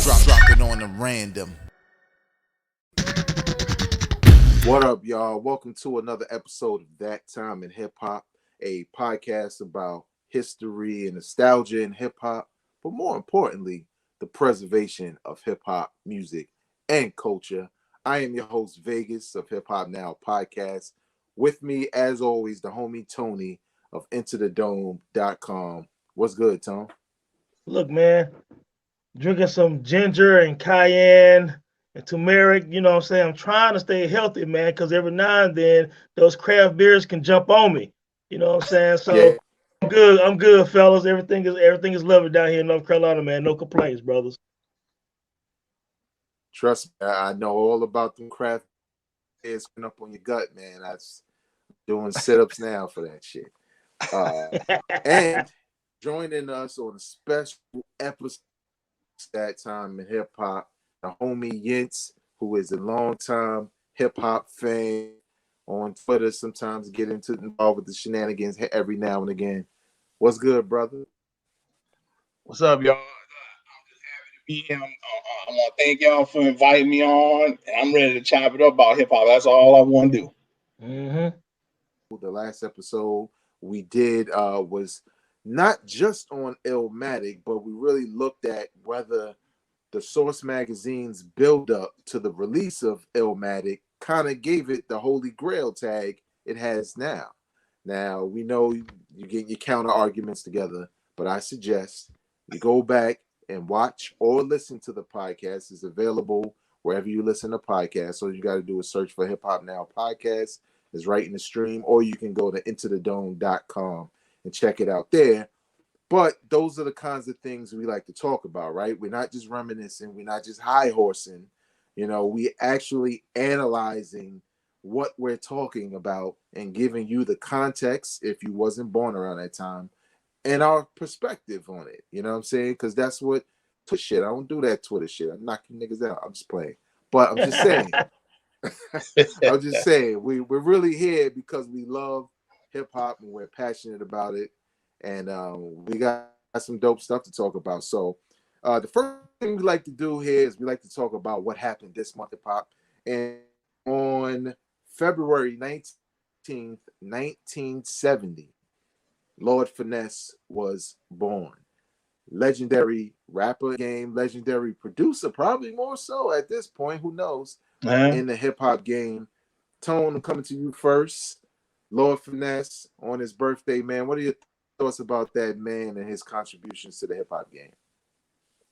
Drop it on the random. What up, y'all? Welcome to another episode of That Time in Hip Hop, a podcast about history and nostalgia in hip hop, but more importantly, the preservation of hip hop music and culture. I am your host, Vegas of Hip Hop Now Podcast. With me, as always, the homie Tony of IntoTheDome.com. What's good, Tom? Look, man, drinking some ginger and cayenne and turmeric, you know what I'm saying? I'm trying to stay healthy, man, because every now and then those craft beers can jump on me. You know what I'm saying? So Yeah. I'm good, fellas. Everything is lovely down here in North Carolina, man. No complaints, brothers. Trust me, I know all about them craft beers coming up on your gut, man. I'm doing sit-ups now for that shit. And joining us on a special episode That Time in Hip Hop, the homie Yintz, who is a longtime hip hop fan on Twitter, sometimes get involved with the shenanigans every now and again. What's good, brother? What's up, y'all? I'm just happy to be here. I want to thank y'all for inviting me on, and I'm ready to chop it up about hip hop. That's all I want to do. Mm-hmm. The last episode we did was not just on Illmatic, but we really looked at whether the Source magazine's build-up to the release of Illmatic kind of gave it the Holy Grail tag it has now. Now, we know you get your counter arguments together, but I suggest you go back and watch or listen to the podcast. It's available wherever you listen to podcasts. So you got to do is search for Hip Hop Now Podcast. It's right in the stream, or you can go to IntoTheDome.com and check it out there. But those are the kinds of things we like to talk about, right? We're not just reminiscing. We're not just high horsing. You know, we actually analyzing what we're talking about and giving you the context if you wasn't born around that time and our perspective on it. You know what I'm saying? Because that's what Twitter shit. I don't do that Twitter shit. I'm knocking niggas out. I'm just playing. But I'm just saying. I'm just saying. We're really here because we love hip hop and we're passionate about it. And we got some dope stuff to talk about. So the first thing we like to do here is we like to talk about what happened this month of pop. And on February 19th, 1970, Lord Finesse was born. Legendary rapper game, legendary producer, probably more so at this point, who knows, in the hip-hop game. Tone, I'm coming to you first. Lord Finesse on his birthday, man. What are your thoughts about that man and his contributions to the hip-hop game?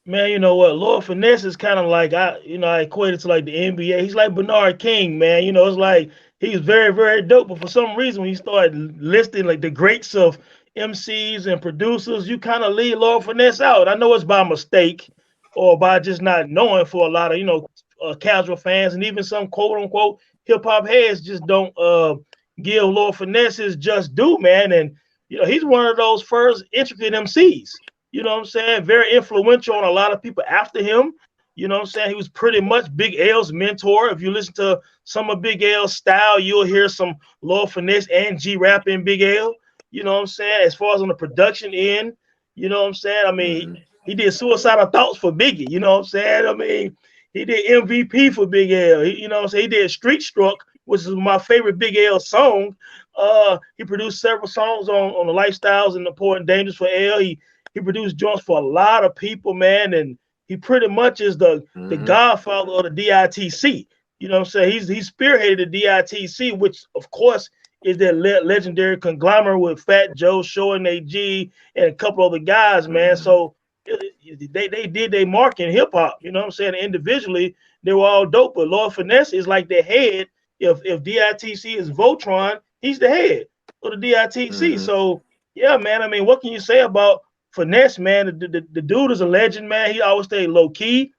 Man, you know what? Lord Finesse is kind of like I equate it to like the NBA. He's like Bernard King, man. You know, it's like he's very, very dope. But for some reason, when you start listing like the greats of MCs and producers, you kind of leave Lord Finesse out. I know it's by mistake or by just not knowing for a lot of casual fans and even some quote unquote hip hop heads just don't give Lord Finesse his just due, man. And he's one of those first intricate MCs. You know what I'm saying? Very influential on a lot of people after him. You know what I'm saying? He was pretty much Big L's mentor. If you listen to some of Big L's style, you'll hear some Lord Finesse and G-Rap in Big L. You know what I'm saying? As far as on the production end, you know what I'm saying? I mean, he did Suicidal Thoughts for Biggie. You know what I'm saying? I mean, he did MVP for Big L. You know what I'm saying? He did Street Struck, which is my favorite Big L song. He produced several songs on the Lifestyles and the Poor and Dangerous for L. He produced joints for a lot of people, man, and he pretty much is the godfather of the DITC. You know what I'm saying? He spearheaded the DITC, which of course is that legendary conglomerate with Fat Joe, Show and AG, and a couple other guys, man. So they did their mark in hip hop. You know what I'm saying? Individually, they were all dope, but Lord Finesse is like the head. If DITC is Voltron, he's the head of the DITC. So yeah, man. I mean, what can you say about Finesse, man? The dude is a legend, man. He always stayed low key.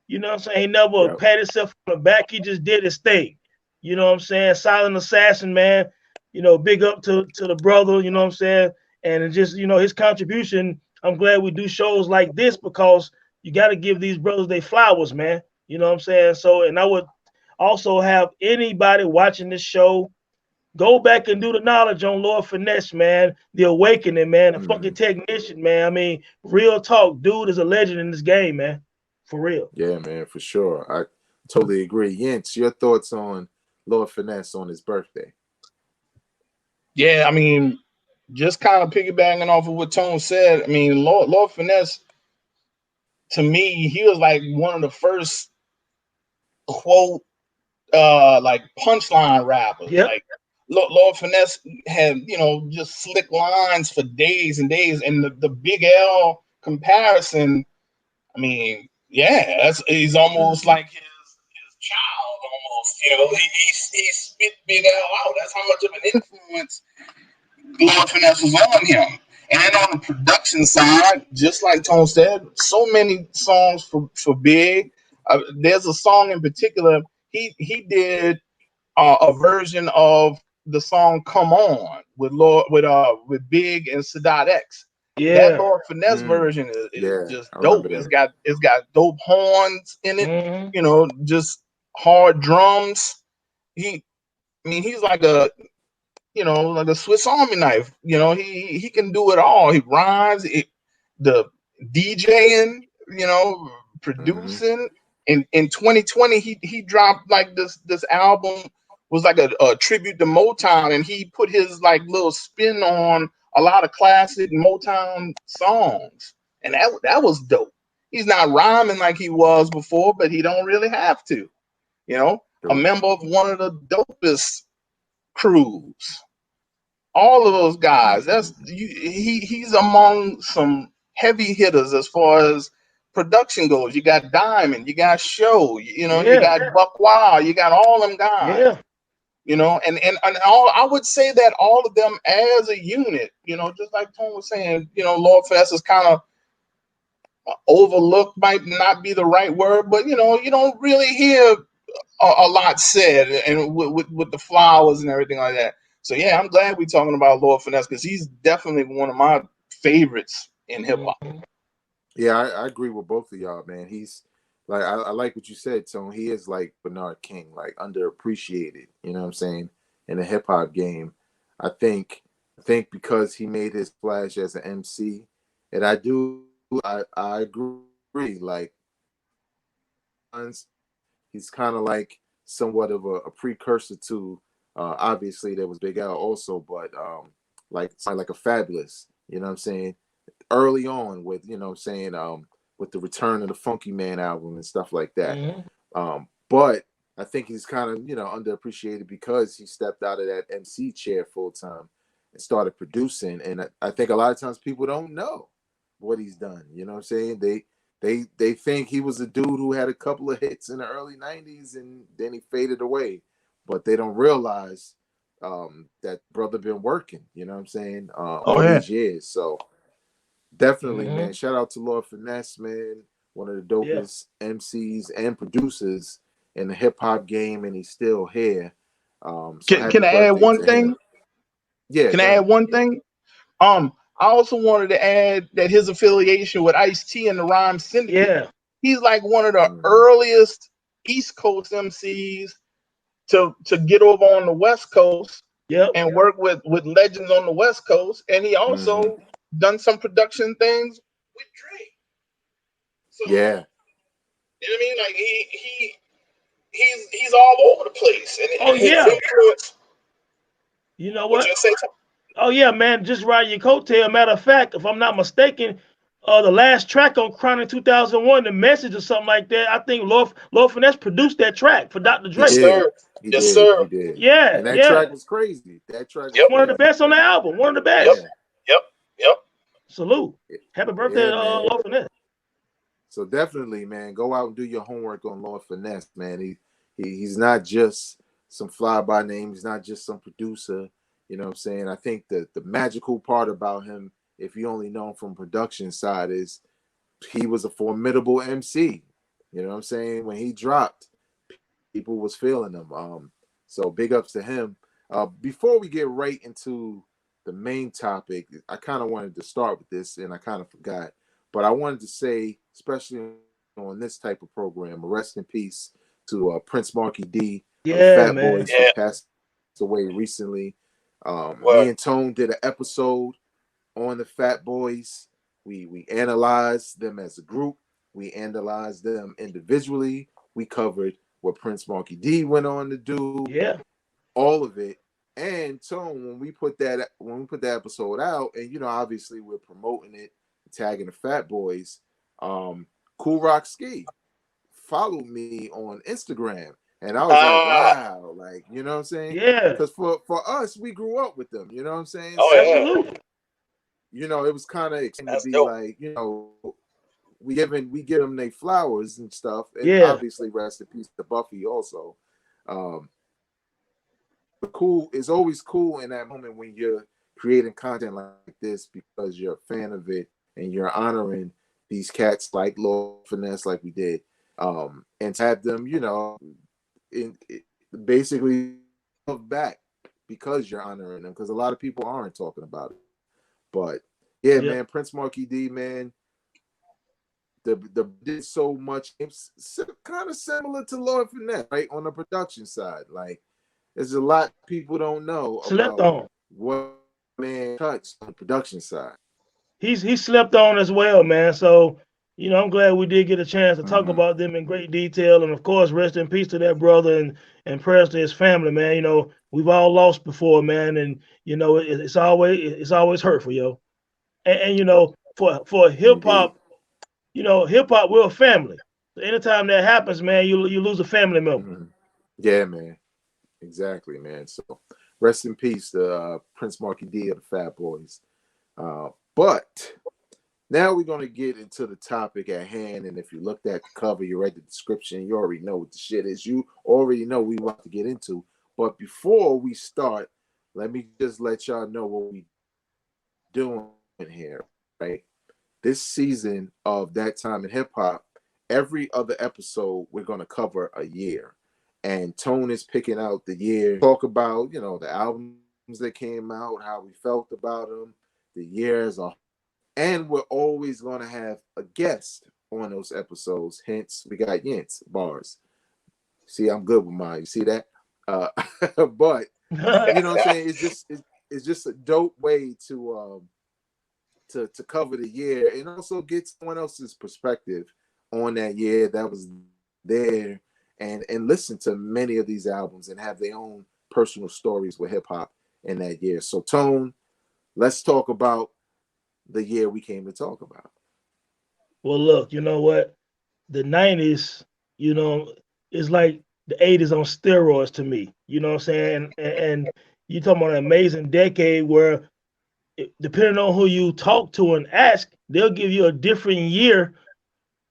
You know what I'm saying? He never pat himself on the back. He just did his thing. You know what I'm saying? Silent assassin, man. Big up to the brother, you know what I'm saying? And just, his contribution, I'm glad we do shows like this because you got to give these brothers their flowers, man. You know what I'm saying? So, and I would also have anybody watching this show go back and do the knowledge on Lord Finesse, man. The Awakening, man. The fucking technician, man. I mean, real talk. Dude is a legend in this game, man. For real. Yeah, man, for sure. I totally agree. Yentz, your thoughts on Lord Finesse on his birthday? Yeah, I mean, just kind of piggybacking off of what Tone said. I mean, Lord Finesse, to me, he was like one of the first quote like punchline rappers. Yep. Like Lord Finesse had, you know, just slick lines for days and days. And the Big L comparison, I mean, yeah, he's almost like his child almost. You know, he spit Big L out. That's how much of an influence Lord Finesse was on him. And then on the production side, just like Tone said, so many songs for Big. There's a song in particular he did a version of the song "Come On" with Big and Sadat X. That Yeah. Lord Finesse version is Yeah, just I dope. remember that. It's got dope horns in it. Mm-hmm. You know, just hard drums. I mean, he's like a, you know, like a Swiss Army knife. You know, he can do it all. He rhymes, the DJing, you know, Mm-hmm. producing. In 2020, he dropped like this album was like a tribute to Motown, and he put his like little spin on a lot of classic Motown songs, and that was dope. He's not rhyming like he was before, but he don't really have to. You know, a Dope. member of one of the dopest crews, all of those guys. He's among some heavy hitters as far as production goes. You got Diamond, you got Show, you know, you Yeah. got Buck Wild, you got all them guys. Yeah. You know, and all I would say that all of them as a unit, you know, just like Tone was saying, you know, Lord Fest is kind of overlooked, might not be the right word, but you know, you don't really hear a lot said, and with the flowers and everything like that. So yeah, I'm glad we're talking about Lord Finesse because he's definitely one of my favorites in hip hop. Mm-hmm. Yeah, I agree with both of y'all, man. He's like I like what you said, Tone. He is like Bernard King, like underappreciated. You know what I'm saying? In the hip hop game, I think because he made his splash as an MC, and I agree. Like he's kind of like somewhat of a precursor to. Obviously, there was Big L also, but like a Fabulous. You know what I'm saying? Early on with, you know what I'm saying, with the return of the Funky Man album and stuff like that. Mm-hmm. But I think he's kind of, you know, underappreciated because he stepped out of that MC chair full time and started producing. And I think a lot of times people don't know what he's done. You know what I'm saying? They think he was a dude who had a couple of hits in the early 90s and then he faded away. But they don't realize that brother been working, you know what I'm saying, Oh all yeah, these years. So definitely, Mm-hmm. man. Shout out to Lord Finesse, man. One of the Yeah. dopest MCs and producers in the hip hop game, and he's still here. So can happy I add birthday one to him. thing? Yeah, Can I go add ahead. one thing? I also wanted to add that his affiliation with Ice-T and the Rhyme Syndicate. Yeah. He's like one of the Mm-hmm. earliest East Coast MCs to get over on the West Coast Yep. and work with legends on the West Coast, and he Mm-hmm. also done some production things with Drake. So Yeah, you know what I mean? Like he's all over the place, and Oh his yeah. influence. You know What you what? say? Oh yeah, man. Just ride your coattail. Matter of fact, if I'm not mistaken, the last track on Chronic 2001, the message or something like that. I think Lord Finesse produced that track for Dr. he Yes, Dre. did. sir. He Yes, did. sir. He did. Yeah. And that Yeah. track was crazy. That track was Yep. One of the crazy. best on the album. One of the Yep. best. Yeah. Yep. Yep. Salute. Happy birthday, Yeah, man. Lord Finesse. So definitely, man, go out and do your homework on Lord Finesse, man. He's not just some fly by name. He's not just some producer. You know what I'm saying? I think that the magical part about him, if you only know him from production side, is he was a formidable MC. You know what I'm saying? When he dropped, people was feeling him. So big ups to him. Before we get right into the main topic, I kind of wanted to start with this, and I kind of forgot. But I wanted to say, especially on this type of program, rest in peace to Prince Marky D of the Yeah, Fat man. Boys, who Yeah. passed away recently. Well, Me and Tone did an episode on the Fat Boys. We analyzed them as a group. We analyzed them individually. We covered what Prince Marky D went on to do. Yeah. All of it. And Tone, when we put that episode out, and obviously we're promoting it, tagging the Fat Boys, Cool Rock Ski followed me on Instagram. And I was like, wow, like, you know what I'm saying? Yeah. Because for us, we grew up with them, you know what I'm saying? Oh, So, Absolutely. it was kind of exciting to That's be dope. like, we give them their flowers and stuff. And Yeah. obviously, rest in peace to Buffy also. But cool, it's always cool in that moment when you're creating content like this because you're a fan of it and you're honoring these cats like Lord Finesse, like we did. And to have them, basically back because you're honoring them, because a lot of people aren't talking about it. But yeah, man, Prince Marky D, man, the did so much. It's kind of similar to Lord Finesse, right, on the production side. Like, there's a lot people don't know Slept about on. what man touched on the production side. He slept on as well, man. So, I'm glad we did get a chance to talk about them in great detail. And of course, rest in peace to that brother and prayers to his family, man. We've all lost before, man. And it's always hurtful, yo. And for hip hop, hip hop, we're a family. So anytime that happens, man, you lose a family member. Yeah, man. Exactly, man. So rest in peace to Prince Marky D of the Fat Boys. But now we're going to get into the topic at hand. And if you looked at the cover, you read the description, you already know what the shit is. You already know we want to get into. But before we start, let me just let y'all know what we doing here, right? This season of That Time in Hip Hop, every other episode, we're going to cover a year. And Tone is picking out the year, talk about, the albums that came out, how we felt about them, the years. And we're always going to have a guest on those episodes. Hence, we got Yent's bars. See, I'm good with mine. You see that? But, you know what I'm saying? It's just a dope way to cover the year and also get someone else's perspective on that year that was there. And listen to many of these albums and have their own personal stories with hip hop in that year. So, Tone, let's talk about the year we came to talk about. Well, look, you know what? The 90s, is like the 80s on steroids to me. You know what I'm saying? And you talking about an amazing decade where, depending on who you talk to and ask, they'll give you a different year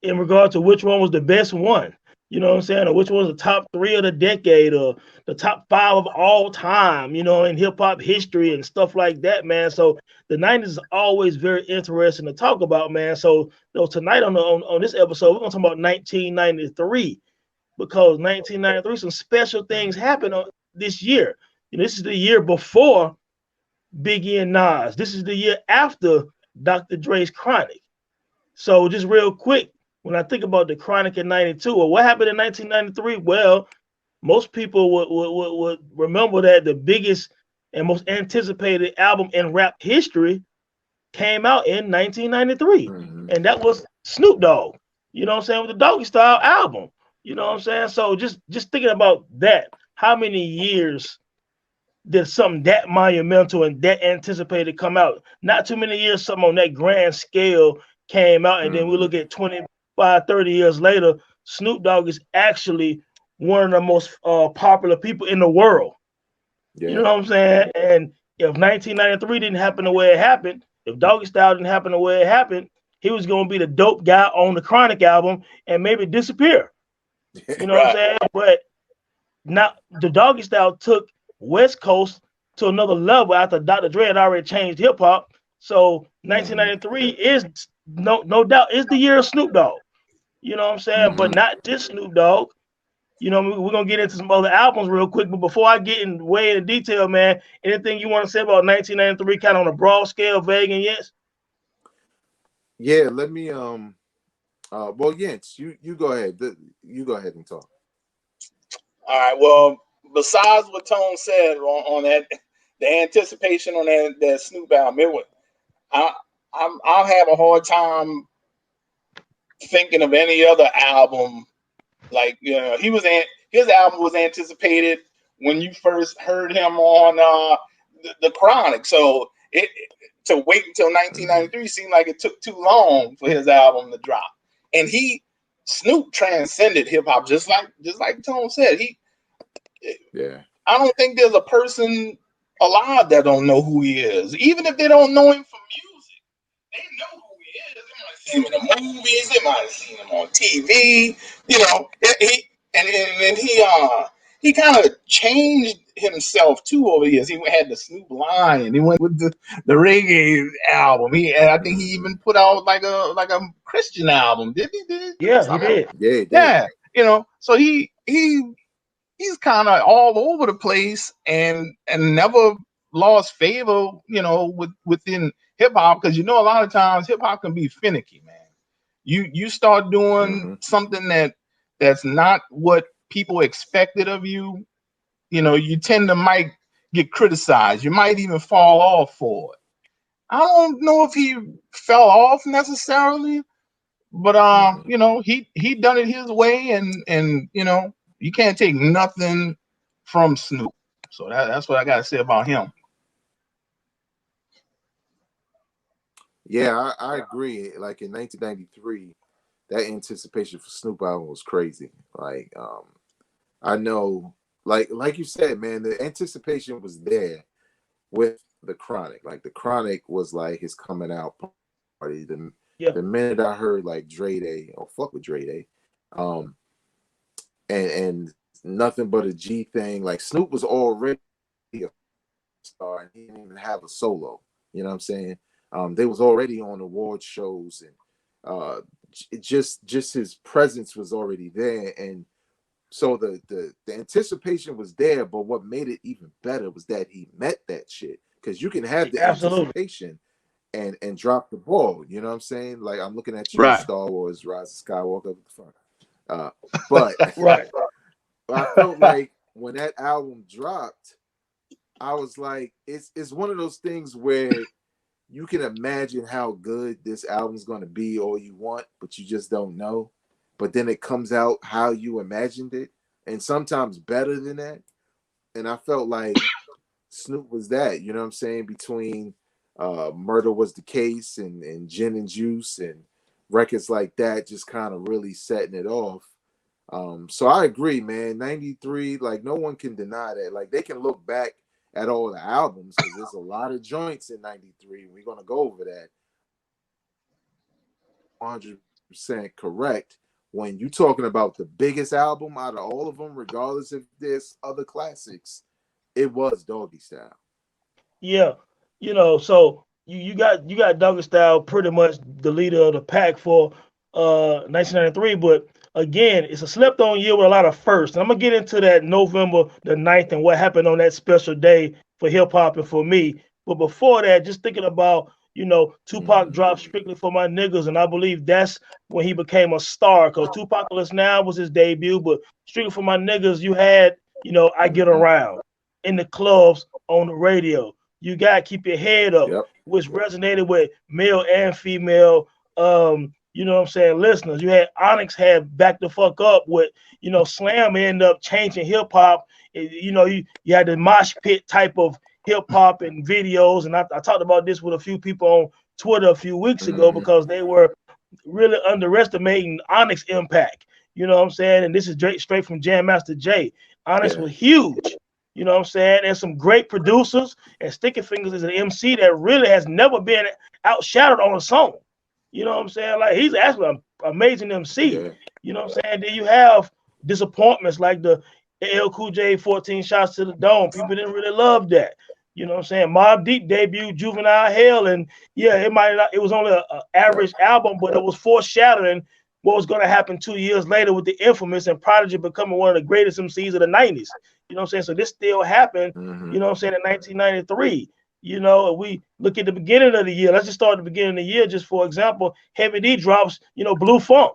in regard to which one was the best one. You know what I'm saying? Or which one was the top 3 of the decade or the top 5 of all time, in hip hop history and stuff like that, man. So the 90s is always very interesting to talk about, man. So tonight on this episode, we're going to talk about 1993 because 1993, some special things happened this year. This is the year before Biggie and Nas. This is the year after Dr. Dre's Chronic. So just real quick, when I think about the Chronic in 92, or what happened in 1993, well, most people would remember that the biggest and most anticipated album in rap history came out in 1993. And that was Snoop Dogg, you know what I'm saying, with the Doggy Style album. You know what I'm saying? So just thinking about that, how many years did something that monumental and that anticipated come out? Not too many years, something on that grand scale came out, and then we look at 25, 30 years later, Snoop Dogg is actually one of the most popular people in the world. Yeah. You know what I'm saying? And if 1993 didn't happen the way it happened, if Doggy Style didn't happen the way it happened, he was going to be the dope guy on the Chronic album and maybe disappear. You know what I'm saying? But now the Doggy Style took West Coast to another level after Dr. Dre had already changed hip hop. So 1993 is no doubt is the year of Snoop Dogg. You know what I'm saying? But not just Snoop Dogg. We're gonna get into some other albums real quick. But before I get way into detail, man, anything you want to say about 1993, kind of on a broad scale, vague and yes? Yeah, let me well, Jens, you go ahead. You go ahead and talk. All right. Well, besides what Tone said on that, the anticipation on that Snoop album, I'll have a hard time thinking of any other album. Like, you know, his album was anticipated when you first heard him on the Chronic. So to wait until 1993 seemed like it took too long for his album to drop. And Snoop transcended hip hop, just like Tone said. I don't think there's a person alive that don't know who he is, even if they don't know him from music. They know who he is. They might see him in the movies. They might have seen him on TV. You know, he kind of changed himself too over the years. He had the Snoop line, and he went with the reggae album. I think he even put out like a Christian album. Did he? Yeah, he did. Yeah, he did. Yeah, you know. So he's kind of all over the place and never lost favor, you know, within hip hop, because you know a lot of times hip hop can be finicky, man. You start doing something that's not what people expected of you, you know, you might get criticized. You might even fall off for it. I don't know if he fell off necessarily, but you know, he done it his way, and you know, you can't take nothing from Snoop. So that's what I gotta say about him. Yeah, I agree. Like in 1993, that anticipation for Snoop album was crazy. Like, I know, like you said, man, the anticipation was there with the Chronic. Like the Chronic was like his coming out party. The minute I heard like Dre Day, or fuck with Dre Day, and nothing but a G thing. Like Snoop was already a star, and he didn't even have a solo. You know what I'm saying? They was already on award shows, and just his presence was already there, and so the anticipation was there. But what made it even better was that he met that shit, because you can have the anticipation and drop the ball. You know what I'm saying? Like I'm looking at you, right. Star Wars: Rise of Skywalker. But right. I felt like when that album dropped, I was like, it's one of those things where you can imagine how good this album's going to be all you want, but you just don't know. But then it comes out how you imagined it, and sometimes better than that. And I felt like Snoop was that, you know what I'm saying, between Murder Was the Case and Gin and Juice and records like that, just kind of really setting it off. So I agree, man. 93, like no one can deny that. Like they can look back at all the albums, because there's a lot of joints in 93. We're going to go over that. 100% correct. When you're talking about the biggest album out of all of them, regardless if there's other classics, it was Doggy Style. Yeah, you know, so you got Doggy Style pretty much the leader of the pack for 1993, but again, it's a slept-on year with a lot of firsts. And I'm gonna get into that November the 9th and what happened on that special day for hip hop and for me. But before that, just thinking about, you know, Tupac dropped Strictly for My Niggas, and I believe that's when he became a star, because Tupac Now was his debut, but Strictly for My Niggas, you had, you know, I Get Around in the clubs, on the radio. You gotta keep your head up, which resonated with male and female you know what I'm saying, listeners. You had Onyx had Back the Fuck Up with, you know, Slam ended up changing hip hop. You know, you had the mosh pit type of hip hop and videos. And I talked about this with a few people on Twitter a few weeks ago, because they were really underestimating Onyx impact. You know what I'm saying? And this is straight from Jam Master Jay. Onyx was huge. You know what I'm saying? And some great producers, and Sticky Fingers is an MC that really has never been outshadowed on a song. You know what I'm saying? Like, he's actually an amazing MC. Yeah. You know what I'm saying? Then you have disappointments like the LL Cool J 14 Shots to the Dome. People didn't really love that. You know what I'm saying? Mobb Deep debuted Juvenile Hell, and yeah, it was only an average album, but it was foreshadowing what was going to happen 2 years later with the Infamous and Prodigy becoming one of the greatest MCs of the 90s. You know what I'm saying? So this still happened, you know what I'm saying, in 1993. You know, we look at the beginning of the year. Let's just start at the beginning of the year. Just for example, Heavy D drops, you know, Blue Funk.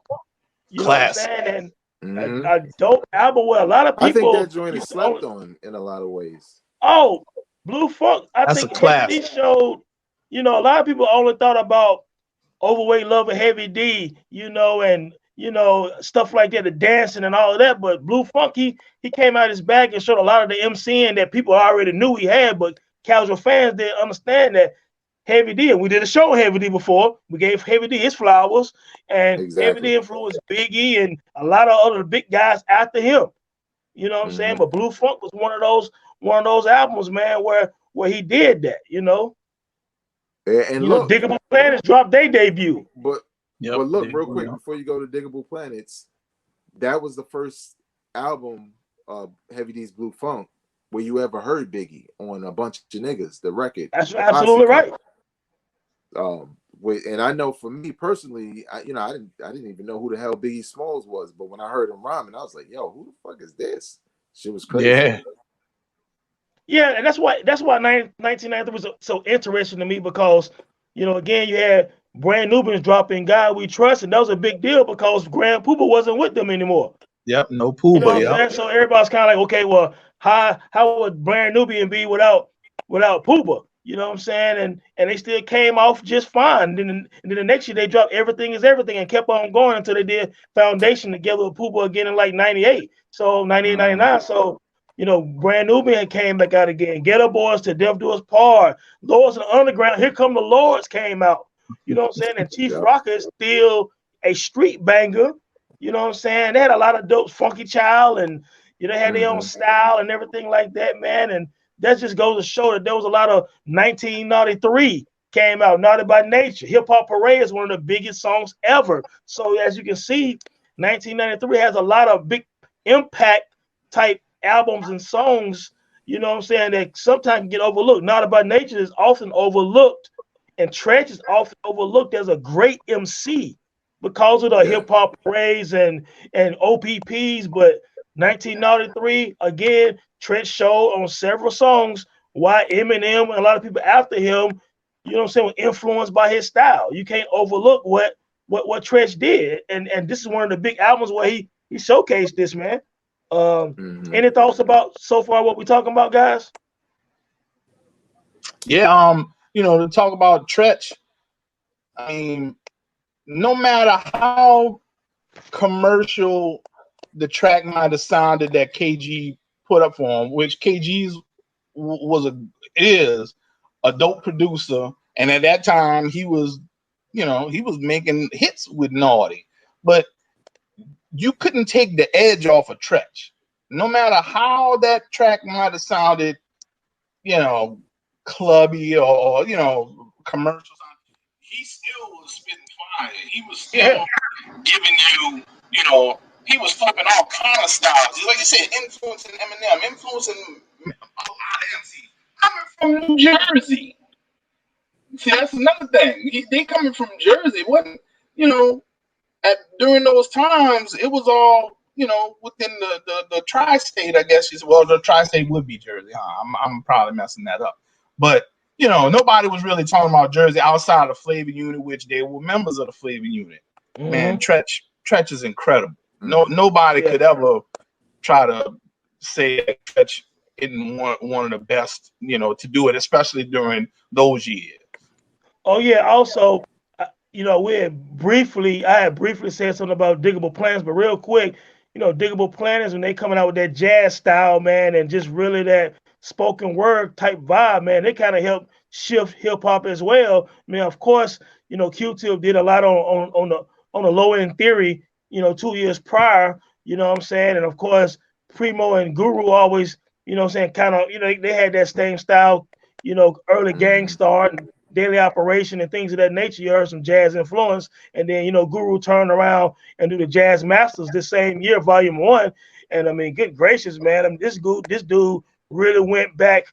You know what I'm saying? And a dope album where a lot of people. I think that joint is slept on in a lot of ways. Oh, Blue Funk. I think Heavy D showed, you know, a lot of people only thought about overweight lover Heavy D, and stuff like that, the dancing and all of that. But Blue Funk, he came out his bag and showed a lot of the MCing that people already knew he had, but casual fans didn't understand that Heavy D. And we did a show on Heavy D before. We gave Heavy D his flowers, and Heavy Exactly. D influenced Biggie and a lot of other big guys after him. You know what I'm saying? But Blue Funk was one of those albums, man, where he did that. And look, Diggable Planets dropped their debut. but Yep, look, real quick before you go to Diggable Planets, that was the first album of Heavy D's Blue Funk where you ever heard Biggie on A Bunch of Niggas, the record. That's absolutely right. And I know for me personally, I didn't even know who the hell Biggie Smalls was, but when I heard him rhyming, I was like, "Yo, who the fuck is this?" Shit was crazy. Yeah, and that's why 1993 was so interesting to me because, again, you had Brand Nubians dropping God We Trust, and that was a big deal because Grand Pooba wasn't with them anymore. Yep, no You know Pooba. what I'm saying? So everybody's kind of like, okay, well, how would Brand Nubian be without Pooba? You know what I'm saying? And they still came off just fine. And then the next year they dropped Everything Is Everything and kept on going until they did Foundation together with Pooba again in like 98. So 98, 99. So, Brand Nubian came back out again. Ghetto Boys to Death Do Us Part. Lords of the Underground. Here Come the Lords came out. You know what I'm saying? And Chief Rocker is still a street banger. You know what I'm saying? They had a lot of dope, Funky Child, and they had their own style and everything like that, man. And that just goes to show that there was a lot of 1993 came out. Naughty by Nature. Hip Hop Parade is one of the biggest songs ever. So as you can see, 1993 has a lot of big impact type albums and songs, you know what I'm saying, that sometimes get overlooked. Naughty by Nature is often overlooked, and Treach is often overlooked as a great MC because of the hip hop parades and OPPs. But 1993, again, Treach showed on several songs why Eminem and a lot of people after him, you know what I'm saying, were influenced by his style. You can't overlook what Treach did. And this is one of the big albums where he showcased this, man. Any thoughts about so far what we're talking about, guys? Yeah, to talk about Treach, I mean, no matter how commercial the track might have sounded that KG put up for him, which KG's is a dope producer, and at that time he was making hits with Naughty, but you couldn't take the edge off of Treach. No matter how that track might have sounded, clubby or commercials, he still was spitting fire. He was still giving you, he was flipping all kind of styles. Like you said, influencing Eminem, influencing a lot of MCs coming from New Jersey. See, that's another thing. They coming from Jersey. It wasn't, during those times, it was all, within the tri-state, I guess. The tri-state would be Jersey, huh? I'm probably messing that up. But, nobody was really talking about Jersey outside of Flavor Unit, which they were members of the Flavor Unit. Man, Treach is incredible. Nobody could ever try to say that Treach isn't one of the best, to do it, especially during those years. Oh, yeah. Also, I had briefly said something about Diggable Planets, but real quick, Diggable Planets, when they coming out with that jazz style, man, and just really that spoken word type vibe, man, they kind of helped shift hip hop as well. I mean, of course, Q-Tip did a lot on the Low End Theory, 2 years prior, you know what I'm saying? And of course, Primo and Guru always, kind of, they had that same style, early Gangstar and Daily Operation and things of that nature. You heard some jazz influence, and then Guru turned around and do the Jazz Masters this same year, Volume 1. And I mean, good gracious, man, I mean, this dude really went back,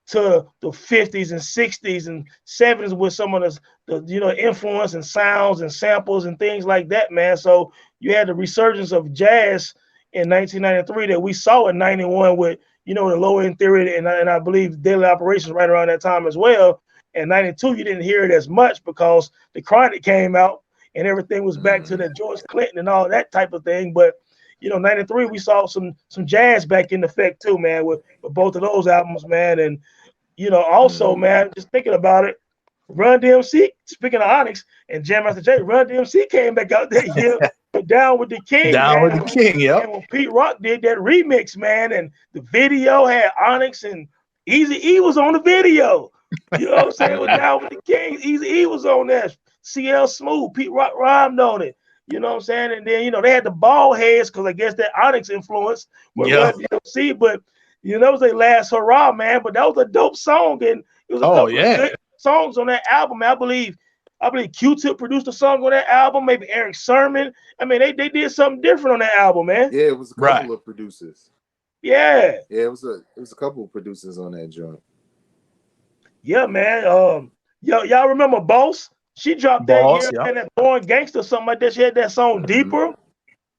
to the 50s and 60s and 70s with some of the influence and sounds and samples and things like that, man. So you had the resurgence of jazz in 1993 that we saw in 91 with the Low End Theory and I believe Daily Operations right around that time as well. And 92, you didn't hear it as much because the Chronic came out and everything was back to the George Clinton and all that type of thing. But 93, we saw some jazz back in effect too, man, with both of those albums, man. And also, man, just thinking about it, Run DMC, speaking of Onyx and Jam Master Jay, Run DMC came back out that year with Down with the King, Down man. with the King, yep. And when Pete Rock did that remix, man, and the video had Onyx and Easy E was on the video. You know what I'm saying? With Down with the King, Easy E was on that. CL Smooth, Pete Rock rhymed on it. You know what I'm saying? And then, you know, they had the bald heads because I guess that Onyx influence with Yeah. Run DMC, but you know, it was their last hurrah, man. But that was a dope song, and it was a couple of good songs on that album. I believe Q-Tip produced a song on that album. Maybe Eric Sermon. I mean, they did something different on that album, man. Yeah, it was a couple of producers. Yeah, it was a couple of producers on that joint. Yeah, man. Y'all remember Boss? She dropped that year, and that Born Gangster, something like that. She had that song Deeper.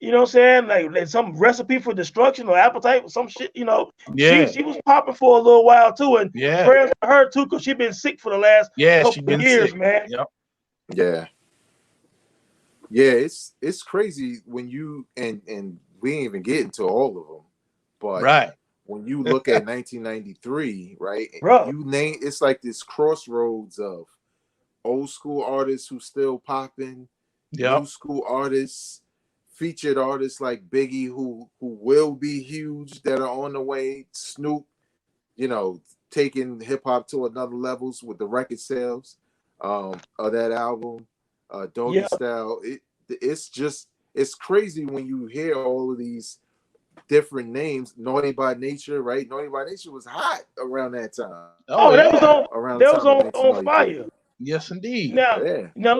You know what I'm saying? Like some Recipe for Destruction or Appetite or some shit, you know. Yeah. She was popping for a little while too. And Yeah. prayers for her too, because she's been sick for the last couple of years, sick. man. Yep. Yeah. Yeah, it's crazy when you and we ain't even get into all of them, but when you look at 1993, right? Bro. You name it's like this crossroads of old school artists who still popping, new school artists, featured artists like Biggie who will be huge that are on the way. Snoop, you know, taking hip hop to another levels with the record sales of that album. Doggy Style. It's crazy when you hear all of these different names. Naughty by Nature, right? Naughty by Nature was hot around that time. That was on fire. Yes, indeed. Now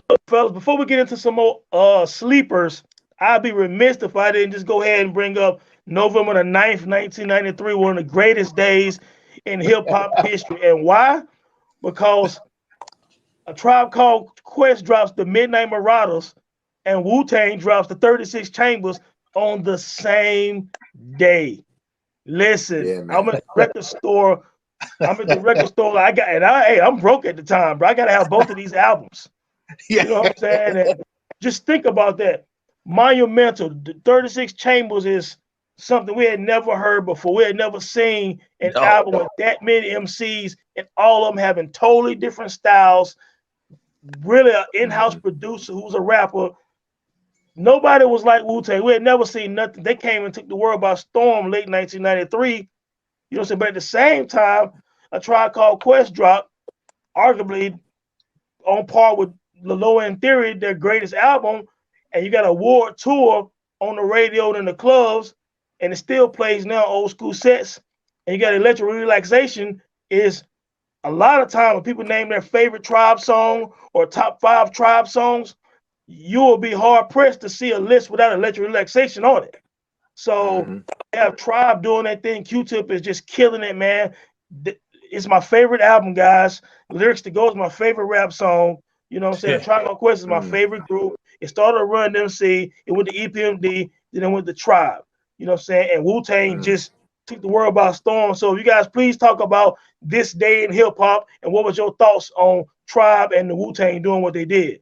look, fellas, before we get into some more sleepers, I'd be remiss if I didn't just go ahead and bring up November the 9th, 1993, one of the greatest days in hip-hop history. And why? Because A Tribe Called Quest drops the Midnight Marauders, and Wu-Tang drops the 36 Chambers on the same day. Listen, I'm at the record store. I'm broke at the time, bro. I gotta have both of these albums. You know what I'm saying? And just think about that. Monumental. The 36 Chambers is something we had never heard before. We had never seen an album with that many MCs and all of them having totally different styles. Really an in-house producer who's a rapper. Nobody was like Wu-Tang. We had never seen nothing. They came and took the world by storm late 1993. You know what I'm saying? But at the same time, A Tribe Called Quest dropped, arguably on par with Low End Theory, their greatest album, and you got a world tour on the radio and in the clubs, and it still plays now old school sets. And you got Electric Relaxation is a lot of time when people name their favorite Tribe song or top 5 Tribe songs, you will be hard pressed to see a list without Electric Relaxation on it. So they have Tribe doing that thing. Q-Tip is just killing it, man. It's my favorite album, guys. Lyrics to Go is my favorite rap song. You know what I'm saying? Tribe Called Quest is my favorite group. It started to Run DMC. It went to EPMD. Then it went to Tribe. You know what I'm saying? And Wu-Tang just took the world by storm. So you guys please talk about this day in hip hop and what was your thoughts on Tribe and the Wu-Tang doing what they did?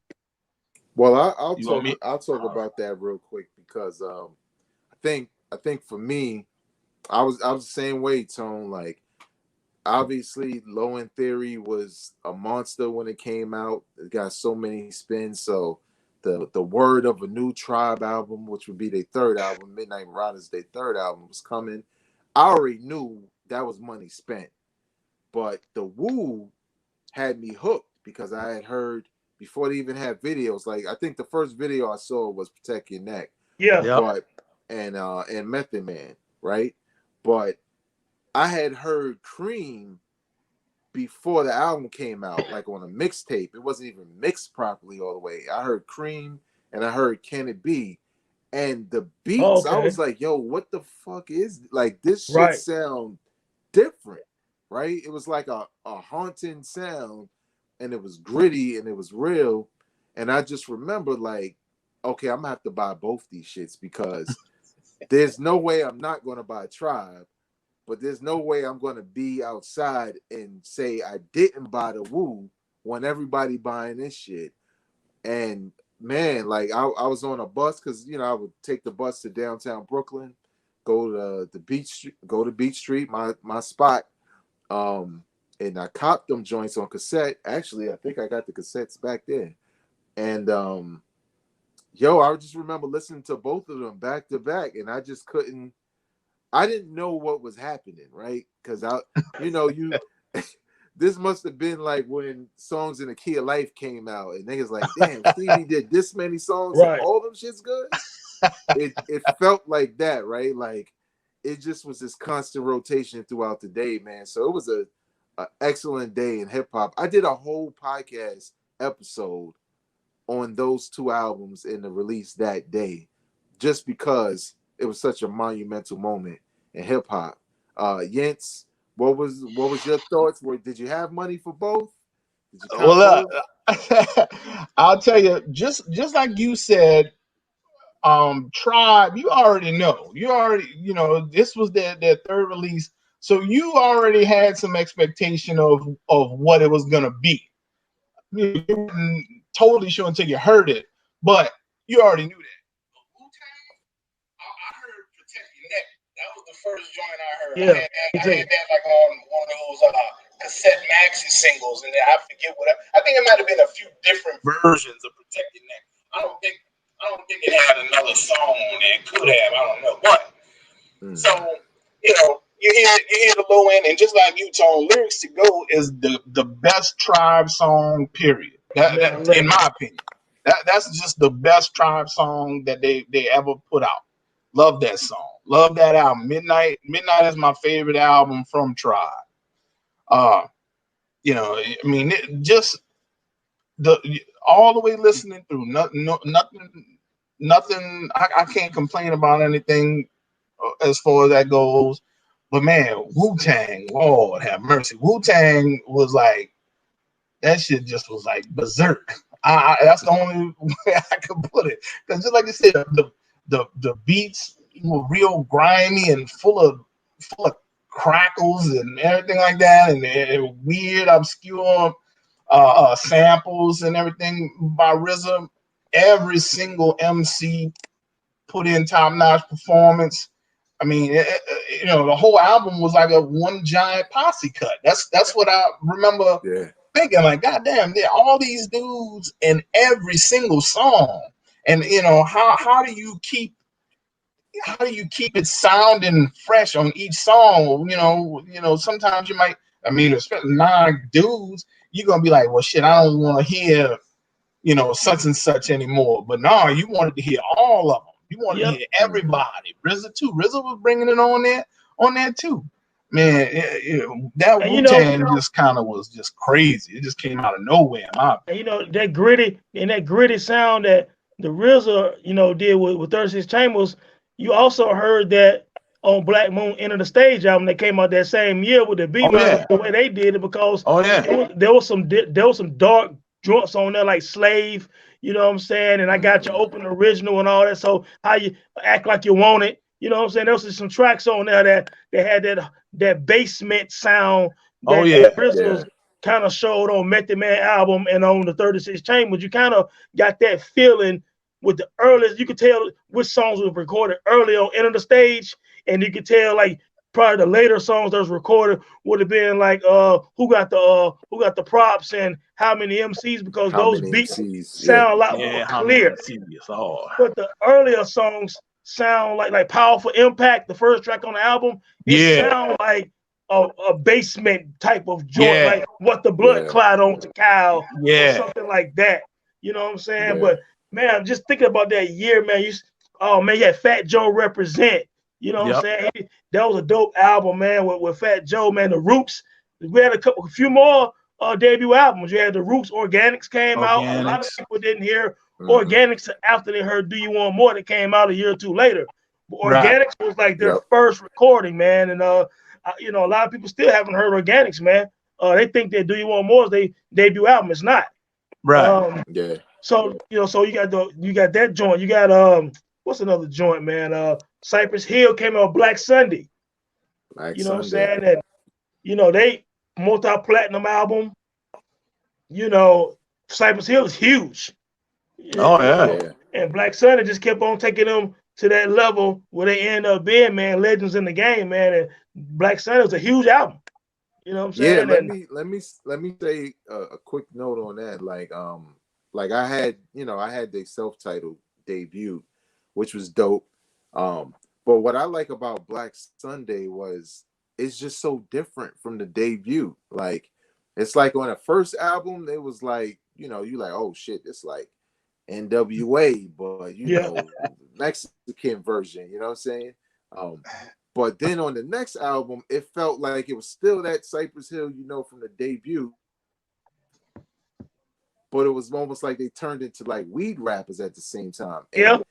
Well, I'll talk about that real quick because I think for me, I was the same way, Tone. Like obviously Low End Theory was a monster when it came out. It got so many spins. So the word of a new Tribe album, which would be their third album, Midnight Marauders, their third album was coming. I already knew that was money spent. But the Wu had me hooked because I had heard before they even had videos. Like I think the first video I saw was Protect Your Neck. But and Method Man, right? But I had heard Cream before the album came out, like on a mixtape. It wasn't even mixed properly all the way. I heard Cream and I heard Can It Be? And the beats, I was like, yo, what the fuck is like this shit sound different, right? It was like a haunting sound, and it was gritty and it was real. And I just remember like, okay, I'm gonna have to buy both these shits because there's no way I'm not gonna buy Tribe, but there's no way I'm gonna be outside and say I didn't buy the Wu when everybody buying this shit. And man, like I was on a bus because you know I would take the bus to downtown Brooklyn, go to Beach Street, my spot. And and I copped them joints on cassette. Actually, I think I got the cassettes back then. And I just remember listening to both of them back to back, and I just couldn't. I didn't know what was happening, right? Because this must have been like when Songs in the Key of Life came out, and niggas like, damn, Stevie did this many songs, and all them shit's good. It felt like that, right? Like it just was this constant rotation throughout the day, man. So it was a excellent day in hip hop. I did a whole podcast episode on those two albums in the release that day, just because it was such a monumental moment in hip hop. Yentz, what was your thoughts? Did you have money for both? Did you Well, I'll tell you, just like you said, Tribe, you already know. This was their third release, so you already had some expectation of what it was gonna be. You weren't totally sure until you heard it, but you already knew that. I heard Protect Your Neck. That was the first joint I heard. Yeah, I had that like on one of those cassette maxi singles, and I forget what. I think it might have been a few different versions of Protect Your Neck. I don't think it had another song on there. It could have. I don't know. But so you hear the low end, and just like you told, Lyrics to Go is the best Tribe song. Period. That in my opinion. That's just the best Tribe song that they ever put out. Love that song. Love that album. Midnight is my favorite album from Tribe. Just all the way listening through. Nothing. I can't complain about anything as far as that goes. But man, Wu-Tang, Lord have mercy. Wu-Tang was like, that shit just was like berserk. That's the only way I can put it. Because just like you said, the beats were real grimy and full of crackles and everything like that, and weird, obscure samples and everything by RZA. Every single MC put in top-notch performance. I mean, the whole album was like a one giant posse cut. That's what I remember. Yeah. Thinking like, God damn, there are all these dudes in every single song, and how do you keep it sounding fresh on each song? Sometimes you might, especially 9 dudes, you're gonna be like, well, shit, I don't want to hear, such and such anymore. But no, you wanted to hear all of them. You wanted to hear everybody. RZA too. RZA was bringing it on there too. Man, that Wu-Tang just kind of was just crazy. It just came out of nowhere. That gritty sound that the RZA, did with 36 Chambers. You also heard that on Black Moon Enter the Stage album that came out that same year with the beat the way they did it, because there was some dark joints on there like Slave. You know what I'm saying? And I Got Your Open Original and all that. So How You Act Like You Want It. You know what I'm saying? There was some tracks on there that they had that basement sound that Bristol's kind of showed on Method Man album and on the 36 Chambers. You kind of got that feeling with the earliest. You could tell which songs were recorded early on Enter the Stage, and you could tell like probably the later songs that was recorded would have been like who got the props and how many MCs, because those beats sound a lot more clear. But the earlier songs sound like Powerful Impact, the first track on the album. It sound like a basement type of joint, like What the Blood Clot on to Kyle, or something like that. You know what I'm saying? But man, I'm just thinking about that year, man. You had Fat Joe Represent. You know what I'm saying? That was a dope album, man, with Fat Joe, man. The Roots. We had a few more debut albums. You had the Roots. Organics came out. A lot of people didn't hear Organics after they heard Do You Want More, that came out a year or two later. But Organics was like their first recording, man. And a lot of people still haven't heard Organics, man. They think that Do You Want More is their debut album. It's not. So so you got that joint. You got what's another joint, man? Cypress Hill came out Black Sunday. What I'm saying? That they multi-platinum album. Cypress Hill is huge. And Black Sunday just kept on taking them to that level where they end up being, man, legends in the game, man. And Black Sunday was a huge album. You know what I'm Yeah, saying? let me say a quick note on that. Like I had, I had the self-titled debut, which was dope. But what I like about Black Sunday was it's just so different from the debut. Like it's like on the first album, it was like, you like, oh shit, it's like NWA, but Yeah. Mexican version, you know what I'm saying? Um, but then on the next album, it felt like it was still that Cypress Hill, from the debut, but it was almost like they turned into like weed rappers at the same time. Yeah. And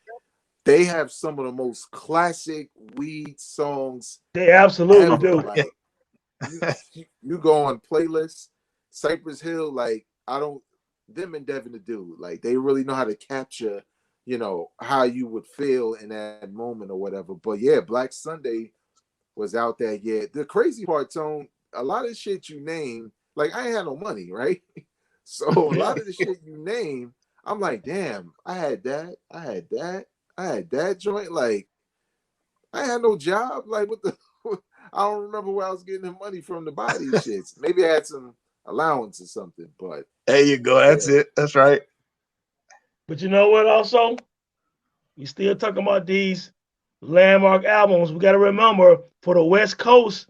they have some of the most classic weed songs They absolutely ever. do. Like you go on playlists, Cypress Hill, like them and Devin the Dude, like they really know how to capture, how you would feel in that moment or whatever. But yeah, Black Sunday was out there. Yeah, the crazy part, Tone, a lot of shit you name, like I ain't had no money, right? So a lot of the shit you name, I'm like, damn, I had that, I had that, I had that joint. Like I had no job. Like what the I don't remember where I was getting the money from to buy these shits. Maybe I had some allowance or something, but There you go. That's it. That's right. But you know what? Also, we still talking about these landmark albums. We got to remember for the West Coast,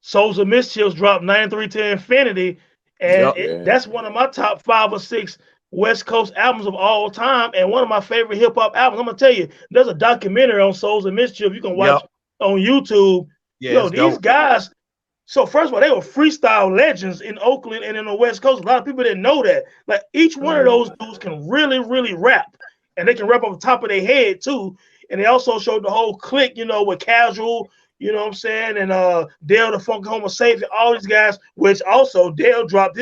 Souls of Mischief dropped 93 to Infinity, and Yep. yeah. that's one of my top 5 or 6 West Coast albums of all time, and one of my favorite hip hop albums. I'm gonna tell you, there's a documentary on Souls of Mischief you can watch Yep. on YouTube. Yeah, Yo, it's these dope. guys. So first of all, they were freestyle legends in Oakland and in the West Coast. A lot of people didn't know that. Like each one of those dudes can really, really rap, and they can rap off the top of their head too. And they also showed the whole clique, with Casual, you know what I'm saying, and Dale the Funk Homo Savior, all these guys. Which also Dale dropped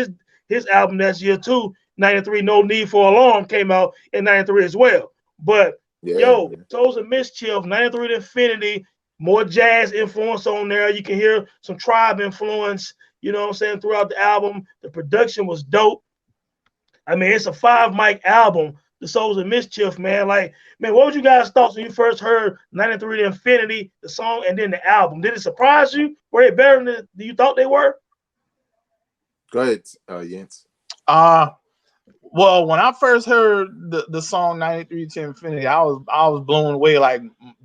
his album that year too. 93, No Need for Alarm came out in 93 as well. But Yeah. Souls of Mischief, 93 to Infinity, more jazz influence on there. You can hear some tribe influence, you know what I'm saying, throughout the album. The production was dope. I mean, it's a 5 mic album, The Souls of Mischief, man. Like, man, what was you guys' thoughts when you first heard 93 to Infinity, the song, and then the album? Did it surprise you? Were they better than you thought they were? Go ahead, Jens. Well, when I first heard the song 93 to Infinity, I was blown away, like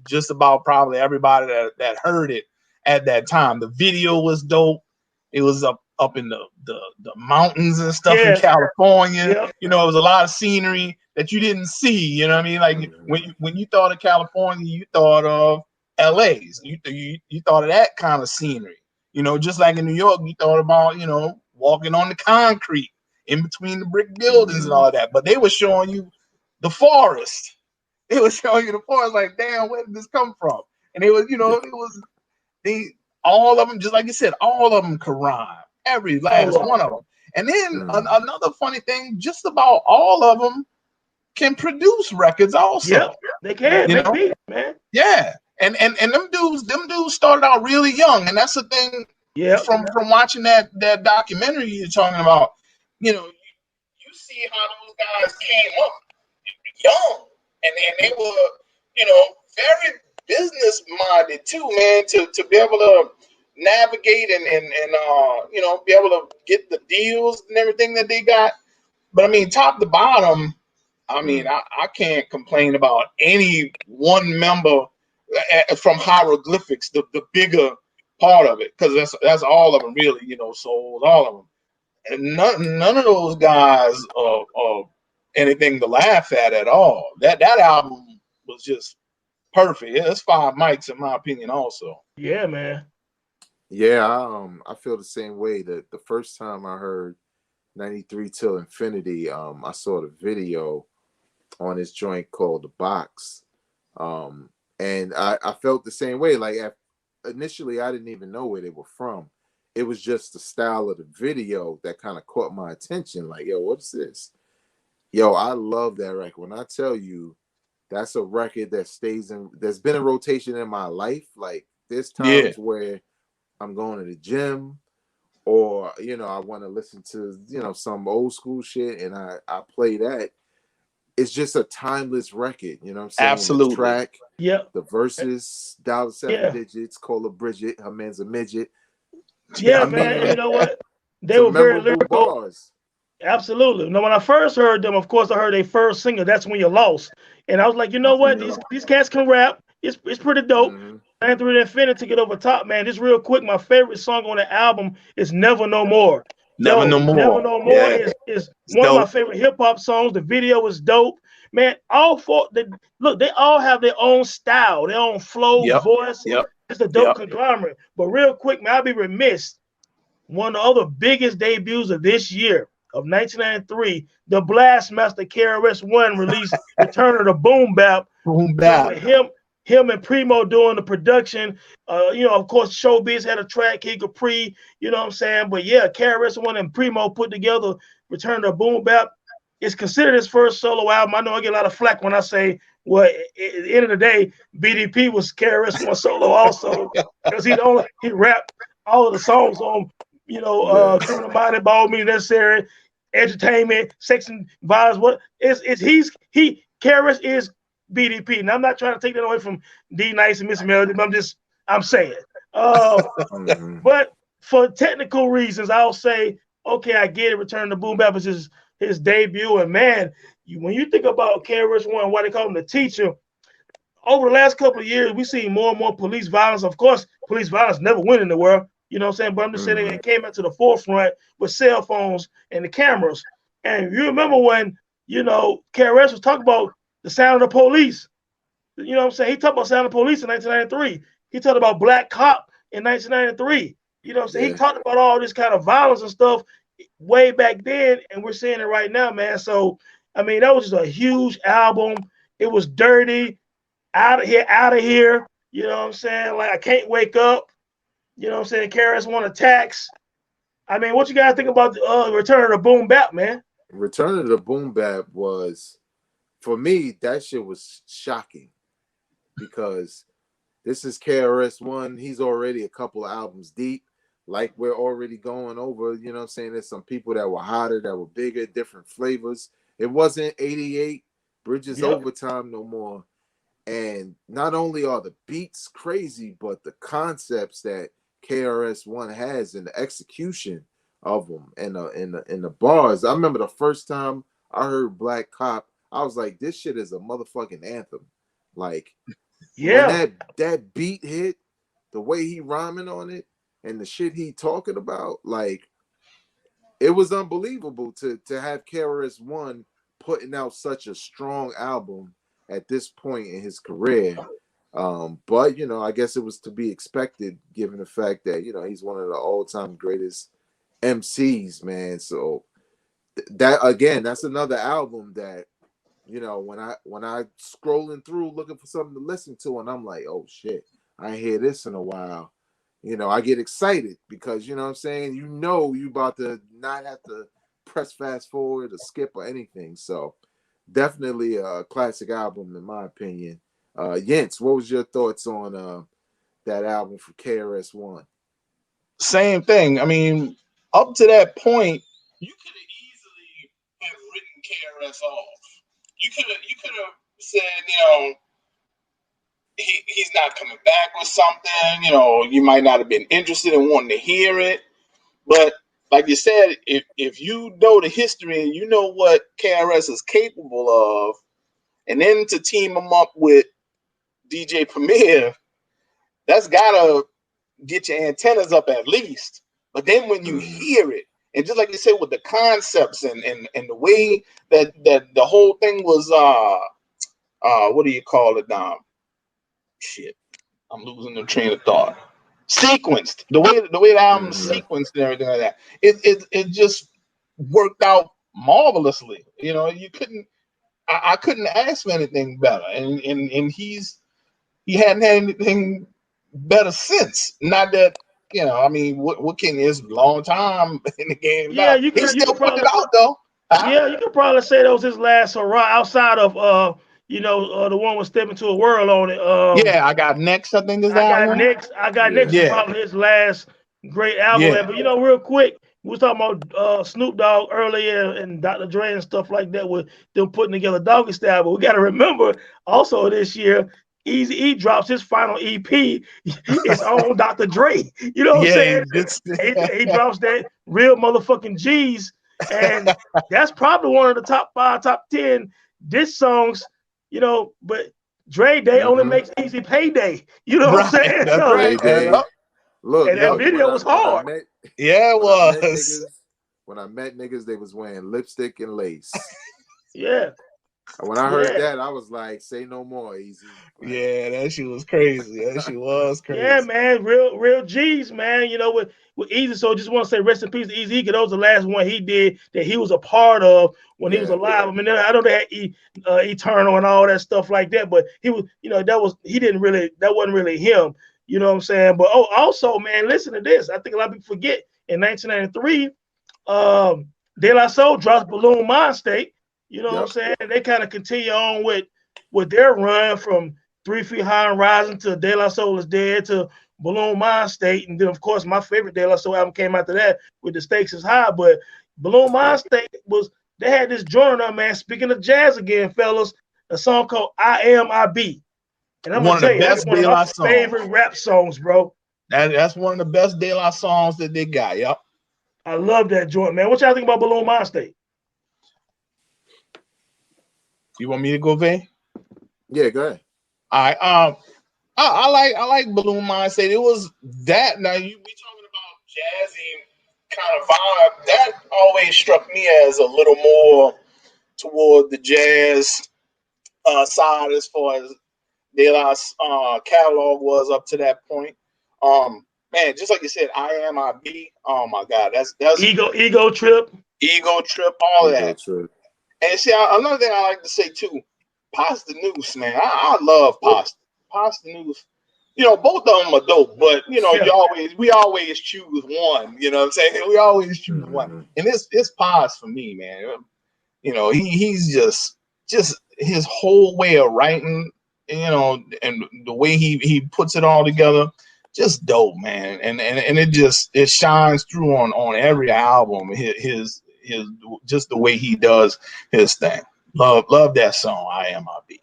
just about probably everybody that heard it at that time. The video was dope. It was up in the mountains and stuff in California. Yep. It was a lot of scenery that you didn't see. You know what I mean? Like when you thought of California, you thought of LA's. You thought of that kind of scenery. Just like in New York, you thought about, walking on the concrete in between the brick buildings and all of that. But they were showing you the forest. They were showing you the forest, like, damn, where did this come from? And it was, all of them, just like you said, all of them could rhyme. Every last one of them. And then another funny thing, just about all of them can produce records also. Yep, they can make beats, man. Yeah. And them dudes started out really young. And that's the thing from watching that documentary you're talking about. You see how those guys came up young, and they were, very business minded too, man. To be able to navigate and be able to get the deals and everything that they got. But I mean, top to bottom, I mean, I can't complain about any one member from Hieroglyphics, the bigger part of it, because that's all of them really, souls, all of them. And none of those guys are anything to laugh at all. That album was just perfect. It's 5 mics in my opinion also. Yeah, man. Yeah, I feel the same way. That the first time I heard 93 Till Infinity, I saw the video on this joint called The Box. And I felt the same way. Like initially I didn't even know where they were from. It was just the style of the video that kind of caught my attention. Like, yo, what's this? Yo, I love that record. When I tell you, that's a record that's been in rotation in my life. Like, there's times where I'm going to the gym, or I want to listen to some old school shit, and I play that. It's just a timeless record. You know what I'm saying? Absolutely. The track, the verses, $7 Digits, Cola Bridget, her man's a midget. Yeah, I man. And mean, you know what? They some were very memorable lyrical. bars. Absolutely. Now, when I first heard them, of course, I heard their first single, That's When You're Lost. And I was like, you know what? Yeah. These cats can rap. It's pretty dope. Hmm. And through the Infinity to get over top, man. Just real quick, my favorite song on the album is Never No More. Never Yo, No Never More. No More Yeah, is it's one of my dope. favorite hip hop songs. The video is dope. Man, all four, look, they all have their own style, their own flow, Yep, voice. yep, It's a dope yep. conglomerate. But real quick, man, I'll be remiss. One of the other biggest debuts of this year, of 1993, the Blastmaster KRS-One released Return of the Boom Bap. Boom You know, bap. with him and Primo doing the production. Of course, Showbiz had a track, Kid Capri, you know what I'm saying? But yeah, KRS-One and Primo put together Return of the Boom Bap. It's considered his first solo album. I know I get a lot of flack when I say, well, at the end of the day, BDP was KRS-One solo also, because he rapped all of the songs on, Yeah. Criminal Minded, By All Means Necessary, Entertainment, Sex and Violence. What is he KRS is BDP. And I'm not trying to take that away from D Nice and Miss Melody, but I'm saying. Hmm. But for technical reasons, I'll say, okay, I get it. Return to Boom Bap is his debut. And man, when you think about KRS-One, why they call him the teacher, over the last couple of years, we've seen more and more police violence. Of course, police violence never went in the world, you know what I'm saying? But I'm just saying Hmm. it came into the forefront with cell phones and the cameras. And you remember when, KRS was talking about the sound of the police. You know what I'm saying? He talked about sound of the police in 1993. He talked about Black Cop in 1993. You know what I'm saying? He Yeah. talked about all this kind of violence and stuff way back then, and we're seeing it right now, man. So, I mean, that was just a huge album. It was dirty, out of here, out of here. You know what I'm saying? Like, I can't wake up. You know what I'm saying? KRS-One attacks. I mean, what you guys think about the Return of the Boom Bap, man? Return of the Boom Bap was, for me, that shit was shocking because this is KRS-One. He's already a couple of albums deep. Like we're already going over, you know what I'm saying? There's some people that were hotter, that were bigger, different flavors. It wasn't 88 Bridges Yep. Overtime no more. And not only are the beats crazy, but the concepts that KRS-One has and the execution of them and the bars. I remember the first time I heard Black Cop, I was like, this shit is a motherfucking anthem. Like when Yeah. that beat hit, the way he rhyming on it and the shit he talking about, like it was unbelievable to have KRS-One putting out such a strong album at this point in his career. But I guess it was to be expected given the fact that he's one of the all-time greatest MCs, man. So that again, that's another album that when I scrolling through looking for something to listen to, and I'm like, oh shit, I ain't hear this in a while. I get excited because you know what I'm saying. You about to not have to press fast forward or skip or anything. So definitely a classic album in my opinion. Yentz, what was your thoughts on that album for KRS-One? Same thing. I mean, up to that point, you could have easily have written KRS off. You could have said, he's not coming back with something. You might not have been interested in wanting to hear it. But like you said, if you know the history and you know what KRS is capable of, and then to team him up with DJ Premier, that's gotta get your antennas up at least. But then when you Mm-hmm. hear it, and just like you said with the concepts and the way that the whole thing was what do you call it now? Shit, I'm losing the train of thought. Sequenced the way the album Mm-hmm. sequenced and everything like that. It just worked out marvelously. You couldn't. I couldn't ask for anything better, and he hadn't had anything better since. Not that I mean, what can is a long time in the game Yeah, now. you He could you still could putting it probably out though. Huh? yeah, you could probably say that was his last hurrah outside of the one with Step Into a World on it. Yeah, I got next. I think is I that got one. next. I got next Yeah. is Yeah, probably his last great album. yeah. Man. But real quick, we was talking about Snoop Dogg earlier and Dr. Dre and stuff like that with them putting together Doggy Style. But we got to remember also this year Eazy-E drops his final EP, it's on Dr. Dre. You know what I'm Yeah, saying? He drops that real motherfucking G's, and that's probably one of the top 5, top 10 diss songs. You know, but Dre Day only makes Easy Payday. You know what I'm right. saying? That's So, right. Payday. Look, and that look. video was When I hard. met Yeah, it when I met was. niggas, when I met niggas, they was wearing lipstick and lace. Yeah, When I heard yeah. that, I was like, "Say no more, Easy." Like, Yeah, that shit was crazy. That shit was Yeah, crazy. man, real G's, man. You know, with Easy. So just want to say rest in peace to Easy, because that was the last one he did that he was a part of when he was yeah, alive. I mean, I know they had Eternal and all that stuff like that, but he was, you know, that wasn't really him. You know what I'm saying? But also, man, listen to this. I think a lot of people forget in 1993, De La Soul drops Balloon Mind State. You know what I'm yep. saying? They kind of continue on with their run from 3 Feet High and Rising to De La Soul is Dead to Balloon Mind State. And then, of course, my favorite De La Soul album came after that with The Stakes is High. But Balloon Mind State they had this joint on, man. Speaking of jazz again, fellas, a song called I Am I Be. And I'm going One to of tell the you, that's best one of De my La songs. favorite rap songs, bro. That's one of the best De La songs that they got. Yep. I love that joint, man. What y'all think about Balloon Mind State? You want me to go, Vay? Yeah, go ahead. All right. I like Balloon Mind State. It was that. Now we talking about jazzy kind of vibe. That always struck me as a little more toward the jazz side as far as De La's catalog was up to that point. Man, just like you said, I Am I Be. Oh my God, that's Ego Trip. Ego Trip, all of Ego that. Trip. And see, another thing I like to say too, Pasta Noose, man. I love Pasta. Pasta Noose. You know, both of them are dope, but you know, Yeah. we always choose one. You know what I'm saying? We always choose one, Mm-hmm. and it's Pasta for me, man. You know, he's just his whole way of writing, you know, and the way he puts it all together, just dope, man. And it shines through on every album. His just the way he does his thing. Love that song. I Am I Be.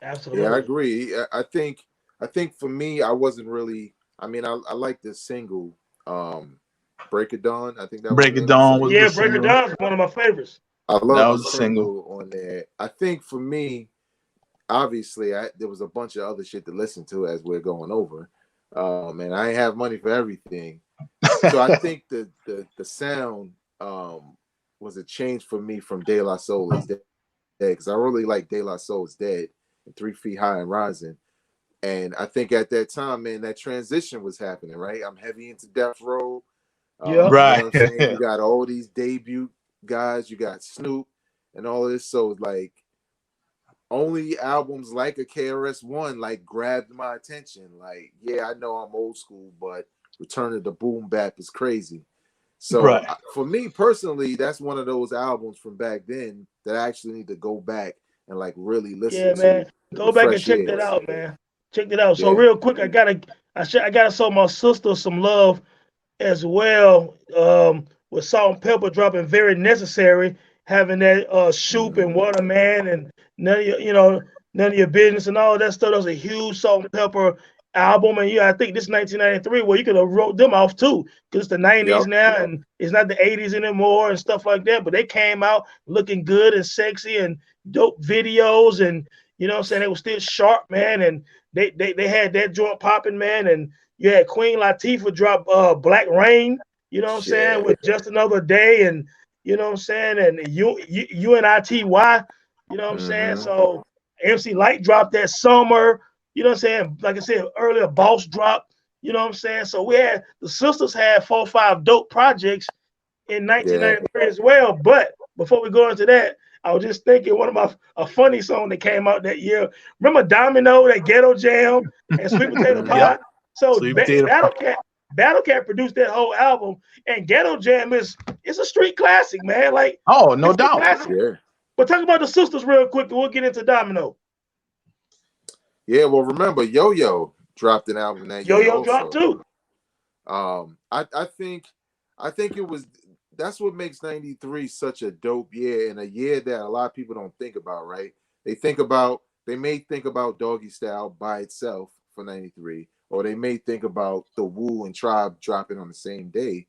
Yeah, I Absolutely. agree. I think for me, I wasn't really. I mean, I like this single, "Break It Dawn." I think that was the Break It name of the Dawn was the Yeah, single. Break It single. Down is one of my favorites. I That love the was the single. single on there. I think for me, obviously, there was a bunch of other shit to listen to as we're going over. And I ain't have money for everything, so I think the sound was a change for me from De La Soul is Dead, because I really like De La Soul is Dead and 3 Feet High and Rising. And I think at that time, man, that transition was happening, right? I'm heavy into Death Row. Yep. You know Right. what I'm saying? You got all these debut guys, you got Snoop and all this. So like only albums like a KRS-One like grabbed my attention. Like, yeah, I know I'm old school, but Return of the Boom Bap is crazy. So Right. for me personally, that's one of those albums from back then that I actually need to go back and like really listen Yeah, to man. Go with back and fresh check that ears. out, man. Check that out. So Yeah. real quick, I gotta show my sister some love as well. With Salt and Pepper dropping Very Necessary, having that Shoop and Mhm. Waterman and none of your business and all that stuff. That was a huge Salt and Pepper album. And yeah, I think this 1993, well, you could have wrote them off too, because it's the 90s Yep. now and it's not the 80s anymore and stuff like that. But they came out looking good and sexy and dope videos, and you know what I'm saying, they were still sharp, man. And they had that joint popping, man. And you had Queen Latifah drop Black Rain, you know what I'm saying, Shit. with Just Another Day, and you know what I'm saying, and UNITY, you know what I'm saying. Hmm. So MC Light dropped that Summer, you know what I'm saying. Like I said earlier, Boss drop, you know what I'm saying. So the sisters had 4 or 5 dope projects in Yeah. 1993 as well. But before we go into that, I was just thinking a funny song that came out that year. Remember Domino, that Ghetto Jam, and Sweet Potato Hmm. Yep. Pie? So Sweet potato pie. Battle Cat produced that whole album, and Ghetto Jam it's a street classic, man. Like Oh, no it's a doubt. classic. Yeah. But talk about the sisters real quick, and we'll get into Domino. Yeah. Well, remember, Yo Yo dropped an album that Yo year Yo dropped also. too. I think it was that's what makes 93 such a dope year, and a year that a lot of people don't think about, right? They think about they may think about Doggy Style by itself for 93, or they may think about the Wu and Tribe dropping on the same day.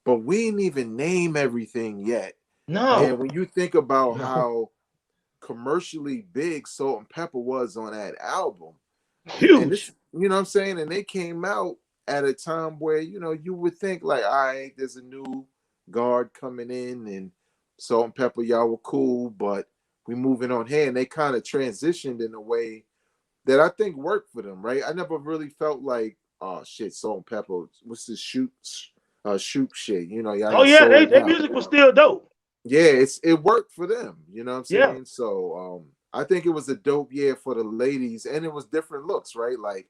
But we didn't even name everything yet. No. And when you think about No. how commercially big Salt and Pepper was on that album, and this, Huge. you know what I'm saying? And they came out at a time where, you know, you would think like, all right, there's a new guard coming in and Salt and Pepper, y'all were cool, but we moving on here. And they kind of transitioned in a way that I think worked for them, right? I never really felt like, oh shit, Salt and Pepper, what's this shoot shit? You know, y'all Oh done yeah, sold their out. music was still dope. Yeah, it worked for them, you know what I'm Yeah. saying? So I think it was a dope year for the ladies, and it was different looks, right? Like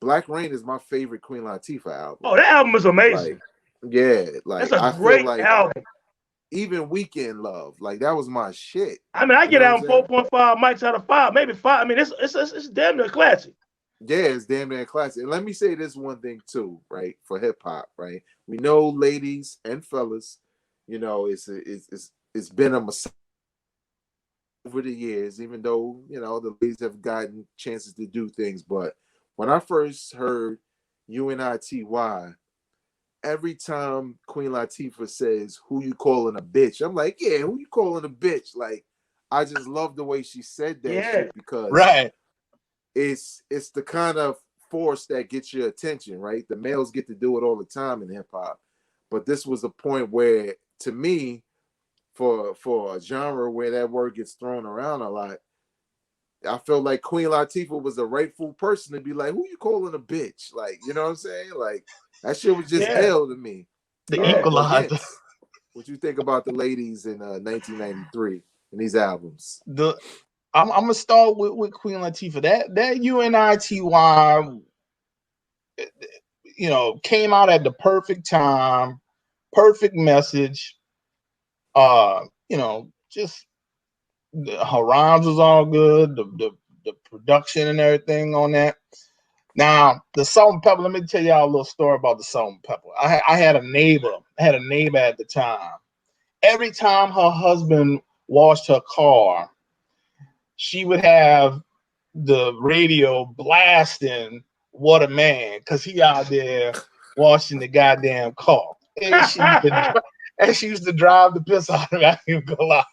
Black Rain is my favorite Queen Latifah album. Oh, that album is amazing. Like, yeah, like That's a I feel great like album. even Weekend Love, like that was my shit. I mean, I You get know out what I'm 4.5 mics out of 5, maybe 5. I mean, it's damn near classic. Yeah, it's damn near classic. And let me say this one thing too, right? For hip hop, right? We know, ladies and fellas, you know, it's been a mistake over the years, even though, you know, the ladies have gotten chances to do things. But when I first heard UNITY, every time Queen Latifah says, "Who you calling a bitch?" I'm like, yeah, who you calling a bitch? Like, I just love the way she said that shit, because Right. it's the kind of force that gets your attention, right? The males get to do it all the time in hip hop, but this was a point where, to me, for a genre where that word gets thrown around a lot, I felt like Queen Latifah was the rightful person to be like, "Who you calling a bitch?" Like, you know what I'm saying? Like, that shit was just ill to me. The Yeah. equalizer. But Vince, what you think about the ladies in 1993 in these albums? I'm gonna start with Queen Latifah. That UNITY, you know, came out at the perfect time, perfect message. You know, just her rhymes was all good. The production and everything on that. Now, the Salt and Pepper. Let me tell y'all a little story about the Salt and Pepper. I had a neighbor. at the time. Every time her husband washed her car, she would have the radio blasting "What a Man," because he out there washing the goddamn car. And she used to drive the piss out of me. I ain't even gonna lie.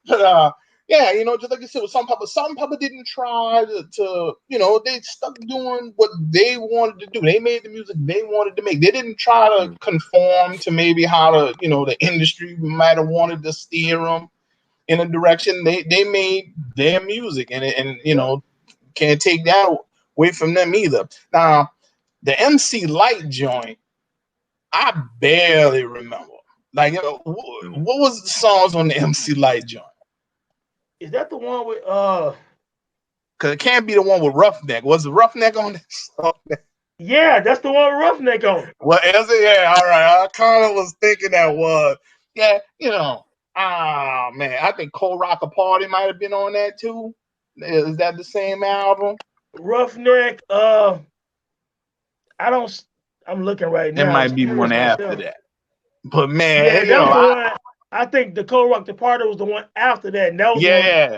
But yeah, you know, just like you said, with Salt and Pepper didn't try to, you know, they stuck doing what they wanted to do. They made the music they wanted to make. They didn't try to conform to maybe how the industry might have wanted to steer them in a direction. They made their music, and you know, can't take that away from them either. Now, the MC Light joint, I barely remember. Like, you know, what was the songs on the MC Light joint? Is that the one with Because it can't be the one with Roughneck. Was the Roughneck on that song? Yeah, that's the one with Roughneck on it. Well, is it? Yeah, all right. I kind of was thinking that was. Yeah, you know. Man, I think Cold Rocker Party might have been on that too. Is that the same album? Roughneck, I'm looking right now. It might be one after that. But man, Yeah, you that was know, the one. I think the Cold Rock the Party was the one after that. And that was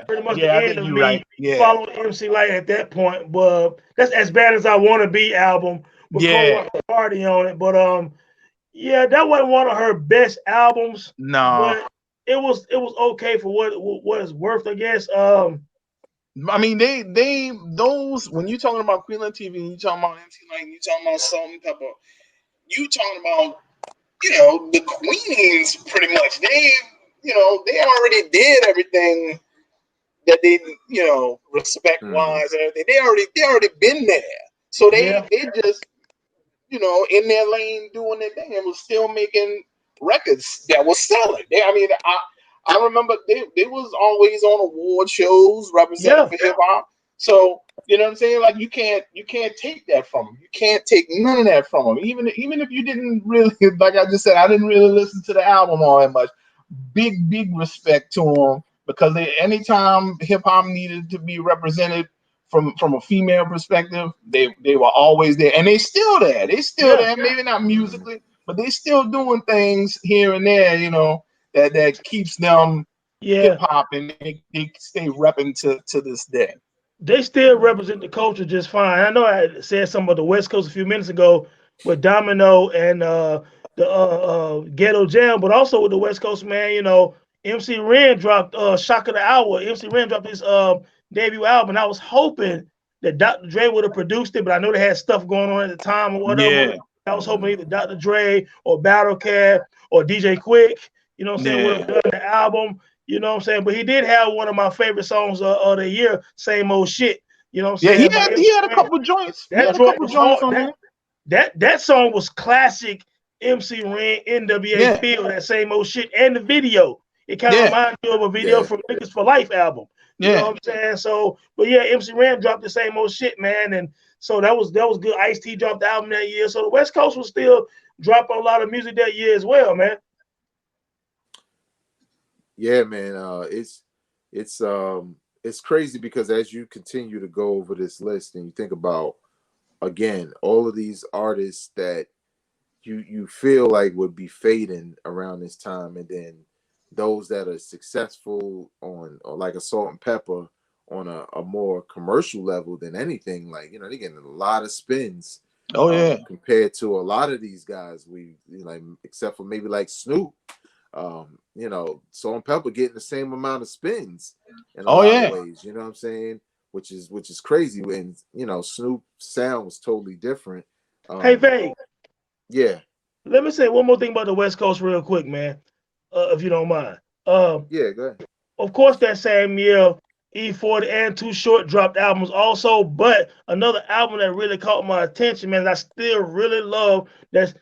pretty much the end of me following MC Light at that point. But that's As Bad as I Want to Be album with Cold Rock the Party on it. But yeah, that wasn't one of her best albums. No. But it was okay for what it's worth, I guess. I mean, those when you talking about Queen Latifah, you talking about MC Light, you talking about Salt and Pepper, you talking about, you know, the Queens pretty much. They, you know, they already did everything that they, you know, respect wise and everything. They already been there. So they just, you know, in their lane doing their thing and was still making records that was selling. I remember they was always on award shows representing for hip hop. So, you know what I'm saying? Like, you can't take that from them. You can't take none of that from them. Even if you didn't really, like I just said, I didn't really listen to the album all that much. Big respect to them, because anytime hip hop needed to be represented from a female perspective, they were always there, and they still there. They still there. Maybe not musically, but they still doing things here and there. You know, that keeps them hip hop, and they stay repping to this day. they still represent the culture just fine. I know I said something about the West Coast a few minutes ago with Domino and the Ghetto Jam, but also with the West Coast, man. You know, MC Ren dropped Shock of the Hour. MC Ren dropped his debut album. I was hoping that Dr. Dre would have produced it, but I know they had stuff going on at the time or whatever. Yeah. I was hoping either Dr. Dre or Battle Cat or DJ Quick, you know what I'm saying, would have done the album. You know what I'm saying? But he did have one of my favorite songs of the year, Same Old Shit. You know what I'm Yeah, saying? he had a couple joints. He had a couple joints on there. That song was classic MC Ren, NWA feel, that Same Old Shit, and the video. It kind of reminds me of a video from Niggas for Life album. You know what I'm saying? So, but yeah, MC Ren dropped the Same Old Shit, man. And so that was good. Ice-T dropped the album that year. So the West Coast was still dropping a lot of music that year as well, man. Yeah, man. It's crazy because as you continue to go over this list and you think about, again, all of these artists that you feel like would be fading around this time, and then those that are successful on, or like a Salt and Pepper on a more commercial level than anything, like, you know, they're getting a lot of spins. Compared to a lot of these guys, like, except for maybe like Snoop. You know, Salt and Pepper getting the same amount of spins in a lot of ways, you know what I'm saying? Which is crazy. And, you know, Snoop's sound was totally different. Hey, Vay. Yeah. Let me say one more thing about the West Coast real quick, man, if you don't mind. Yeah, go ahead. Of course, that same year, E40 and Too Short dropped albums also, but another album that really caught my attention, man, I still really love, that's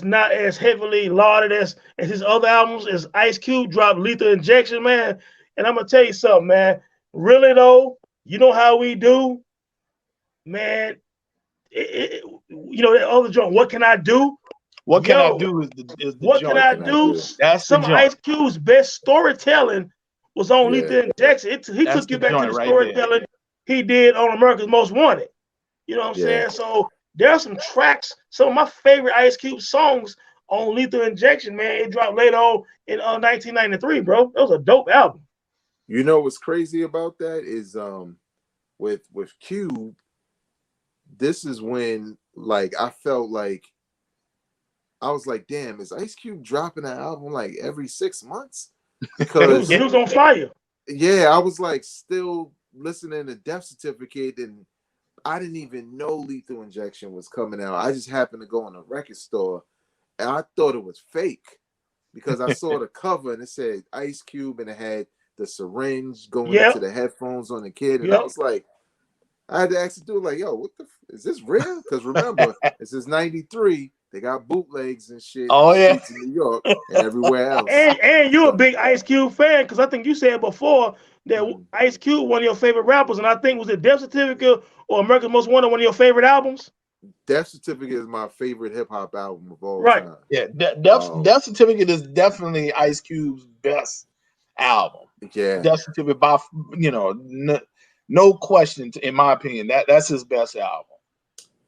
not as heavily lauded as his other albums, is Ice Cube dropped Lethal Injection, man. And I'm going to tell you something, man. Really, though, you know how we do, man. You know, that other joint, What Can I Do? What Can I Do is the What joint. Can I Do? That's some of Ice Cube's best storytelling was on Lethal Injection. He took you back to the storytelling he did on America's Most Wanted. You know what I'm saying? So there are some tracks, some of my favorite Ice Cube songs on Lethal Injection, man. It dropped later on in 1993, bro. That was a dope album. You know what's crazy about that is with Cube, this is when, like, I felt like, I was like, damn, is Ice Cube dropping an album like every 6 months? Because he was on fire. Yeah, I was like still listening to Death Certificate, and I didn't even know Lethal Injection was coming out. I just happened to go in a record store, and I thought it was fake because I saw the cover and it said Ice Cube, and it had the syringe going into the headphones on the kid, and I was like, I had to ask the dude, like, yo, what the is this real? Because remember, this is '93. They got bootlegs and shit. In New York and everywhere else. And you're a big Ice Cube fan, because I think you said before that Ice Cube, one of your favorite rappers, and I think was it Death Certificate or America's Most Wanted, one of your favorite albums? Death Certificate is my favorite hip hop album of all time. Yeah, Death Certificate is definitely Ice Cube's best album. Yeah, Death Certificate, by no question, in my opinion, that's his best album.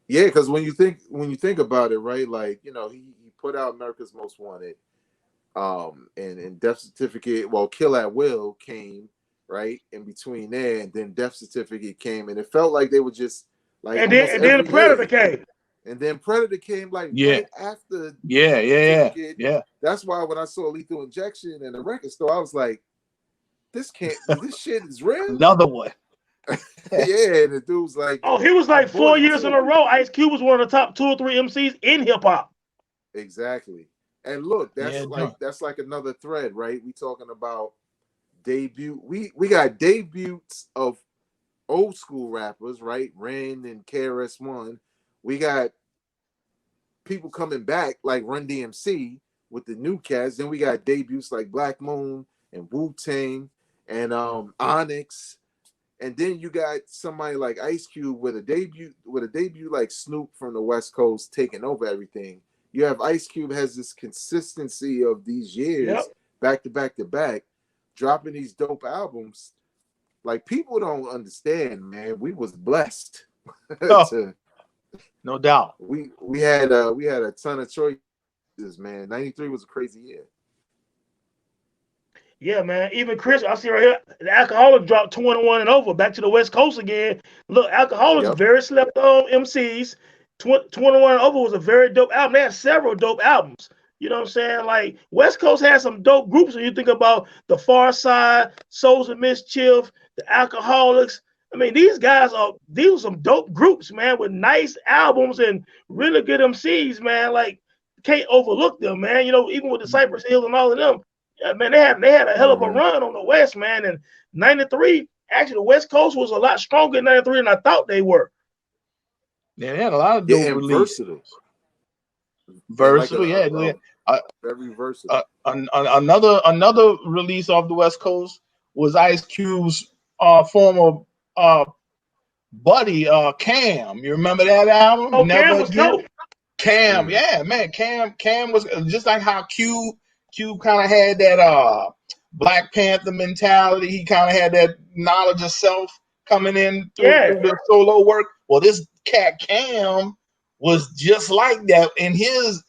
Yeah, because when you think about it, right? Like, you know, he put out America's Most Wanted, and Death Certificate. Well, Kill at Will came right in between there, and then Death Certificate came, and it felt like they were just like. And then Predator came. And then Predator came like right after. Yeah. That's why when I saw Lethal Injection in the record store, I was like, this shit is real. Another one. Yeah, and the dude was like, oh, he was like 4 years in a row. Ice Cube was one of the top 2 or 3 MCs in hip hop. Exactly. And look, that's like another thread, right? We talking about debut. We got debuts of old school rappers, right? Ren and KRS-One. We got people coming back like Run DMC with the new cats. Then we got debuts like Black Moon and Wu-Tang and Onyx. And then you got somebody like Ice Cube with a debut like Snoop from the West Coast taking over everything. You have Ice Cube has this consistency of these years back to back to back, dropping these dope albums. Like, people don't understand, man. We was blessed. No doubt. We had a ton of choices, man. '93 was a crazy year. Yeah, man. Even Chris, I see right here, the Alcoholic dropped 21 and over, back to the West Coast again. Look, Alcoholics, Yep. very slept on MCs. 21 and over was a very dope album. They had several dope albums. You know what I'm saying? Like, West Coast has some dope groups when you think about the Far Side, Souls of Mischief, the Alcoholics. I mean, these are some dope groups, man, with nice albums and really good MCs, man. Like, can't overlook them, man. You know, even with the Cypress Hill and all of them. Yeah, man, they had a hell of a run on the West, man. And '93, actually, the West Coast was a lot stronger in '93 than I thought they were. Yeah, they had a lot of Yeah, dope and releases. versatile. Versatile, yeah. Very versatile. Another release off the West Coast was Ice Cube's former buddy, Cam. You remember that album? Oh, Never Cam was Again. dope. Cam, yeah, man. Cam was just like how Cube kind of had that Black Panther mentality. He kind of had that knowledge of self coming in through the solo work. Well, this cat Cam was just like that in his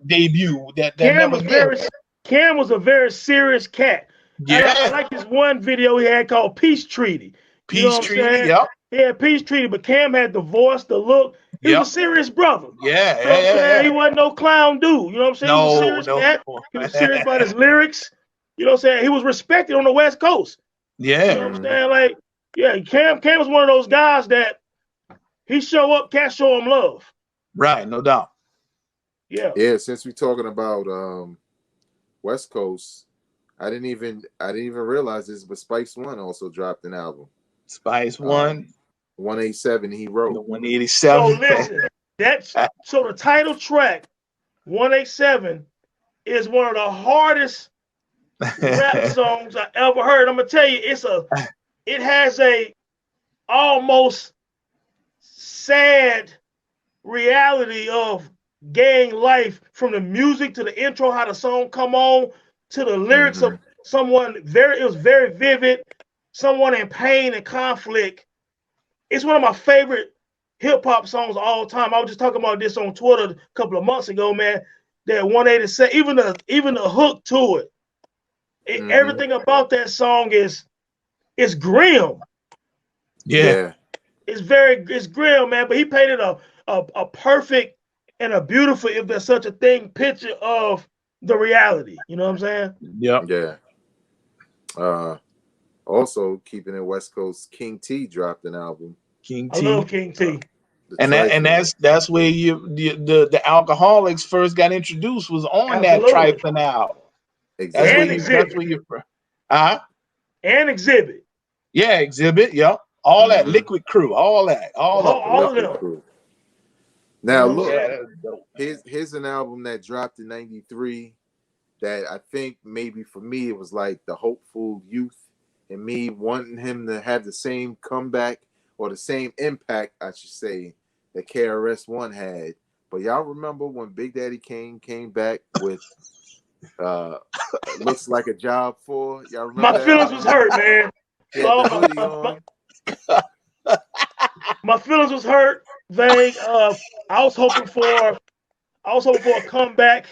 debut. That never again. Cam was a very serious cat. Yeah, I like this one video he had called Peace Treaty. You know what I'm saying? Yep. Yeah, Peace Treaty, but Cam had the voice, the look. He was a serious brother. Yeah, you know what I'm saying? He wasn't no clown dude. You know what I'm saying? He was a serious cat. He was serious about his lyrics. You know what I'm saying? He was respected on the West Coast. Yeah. You know what I'm saying? Like, yeah, Cam was one of those guys that he show up, cats show him love. Right, no doubt. Yeah. Yeah, since we're talking about West Coast, I didn't even realize this, but Spice One also dropped an album. Spice One. 187 he wrote. The 187. So listen, so the title track, 187, is one of the hardest rap songs I ever heard. I'm gonna tell you, it has a almost sad reality of gang life, from the music to the intro, how the song come on, to the lyrics of someone it was very vivid, someone in pain and conflict. It's one of my favorite hip hop songs of all time. I was just talking about this on Twitter a couple of months ago, man. That 187, even the hook to it, everything about that song is grim. Yeah. It's grim, man. But he painted a perfect and a beautiful, if there's such a thing, picture of the reality. You know what I'm saying? Yep. Yeah. Also, keeping it West Coast, King T dropped an album. I love King T. And that's where the Alcoholics first got introduced, was on that Trifling album. Exactly. That's where you and Exhibit. Yeah, Exhibit. Yep. All that Liquid Crew. All of them. Crew. Now look, yeah, here's an album that dropped in '93 that I think maybe for me it was like the hopeful youth and me wanting him to have the same comeback or the same impact, I should say, that KRS-One had. But y'all remember when Big Daddy Kane came back with Looks Like a Job 4? Y'all remember My feelings was hurt, man. He had the hoodie on. My feelings was hurt, vague. I was hoping for a comeback.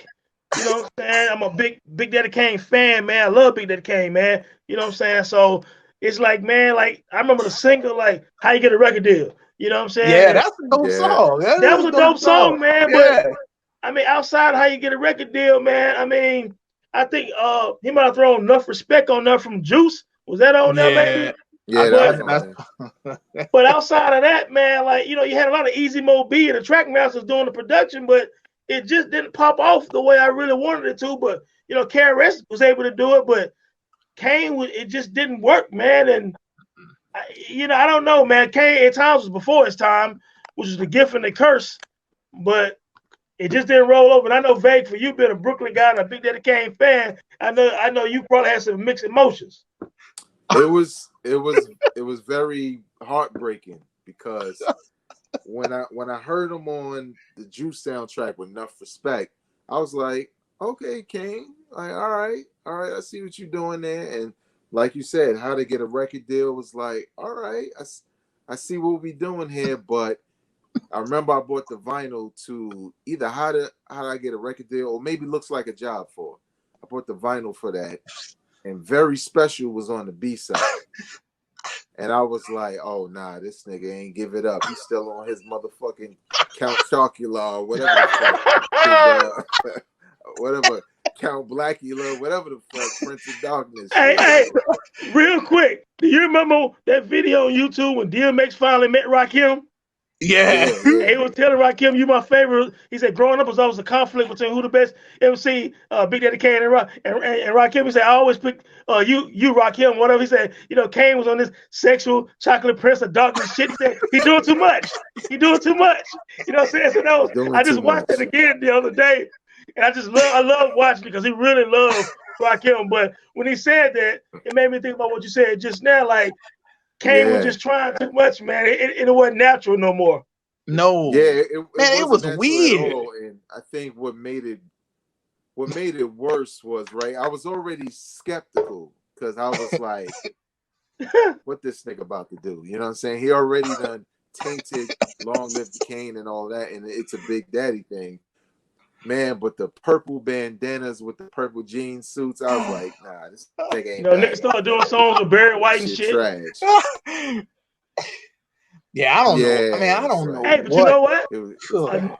You know what I'm saying? I'm a Big Daddy Kane fan, man. I love Big Daddy Kane, man. You know what I'm saying? So it's like, man, like I remember the single, like How You Get a Record Deal. You know what I'm saying? Yeah, that's a dope song. That was a dope song, man. Yeah. But I mean, outside How You Get a Record Deal, man, I mean, I think he might have thrown Enough Respect on there from Juice. Was that on there, maybe? Yeah, but outside of that, man, like, you know, you had a lot of Easy Mo B and the Trackmasters doing the production, but it just didn't pop off the way I really wanted it to. But, you know, KRS was able to do it, but Kane, it just didn't work, man. And, I don't know, man. Kane at times was before his time, which is the gift and the curse, but it just didn't roll over. And I know, Vague, for you being a Brooklyn guy and a Big Daddy Kane fan, I know you probably had some mixed emotions. It was very heartbreaking because when I heard him on the Juice soundtrack with Enough Respect, I was like, okay, Kane, like, all right, I see what you're doing there. And like you said, How to Get a Record Deal was like, all right, I see what we're doing here. But I remember I bought the vinyl to either How to I Get a Record Deal or maybe Looks Like a Job 4. I bought the vinyl for that, and Very Special was on the B side. And I was like, oh, nah, this nigga ain't give it up. He's still on his motherfucking Count Chocula or whatever the fuck. Whatever, Count Blackula, whatever the fuck, Prince of Darkness. Hey, real quick. Do you remember that video on YouTube when DMX finally met Rakim? Yeah. He was telling Rakim, "You my favorite." He said, "Growing up was always a conflict between who the best MC, Big Daddy Kane and Rakim." He said, "I always pick you Rakim, whatever." He said, "You know, Kane was on this sexual chocolate Prince of Darkness shit." He said, "He doing too much. He doing too much." You know what I'm saying? So that was, I just watched it again the other day, and I love watching because he really loved Rakim. But when he said that, it made me think about what you said just now, like. Kane was just trying too much, man. It wasn't natural no more. No. Yeah, it was weird. And I think what made it worse was, right, I was already skeptical because I was like, what this nigga about to do? You know what I'm saying? He already done tainted Long Live the Kane and all that, and it's a Big Daddy thing. Man, but the purple bandanas with the purple jean suits, I was like, nah, this nigga ain't niggas started doing songs with Barry White and shit. Trash. Yeah, I don't know. I mean, I don't know. Hey, but you know what?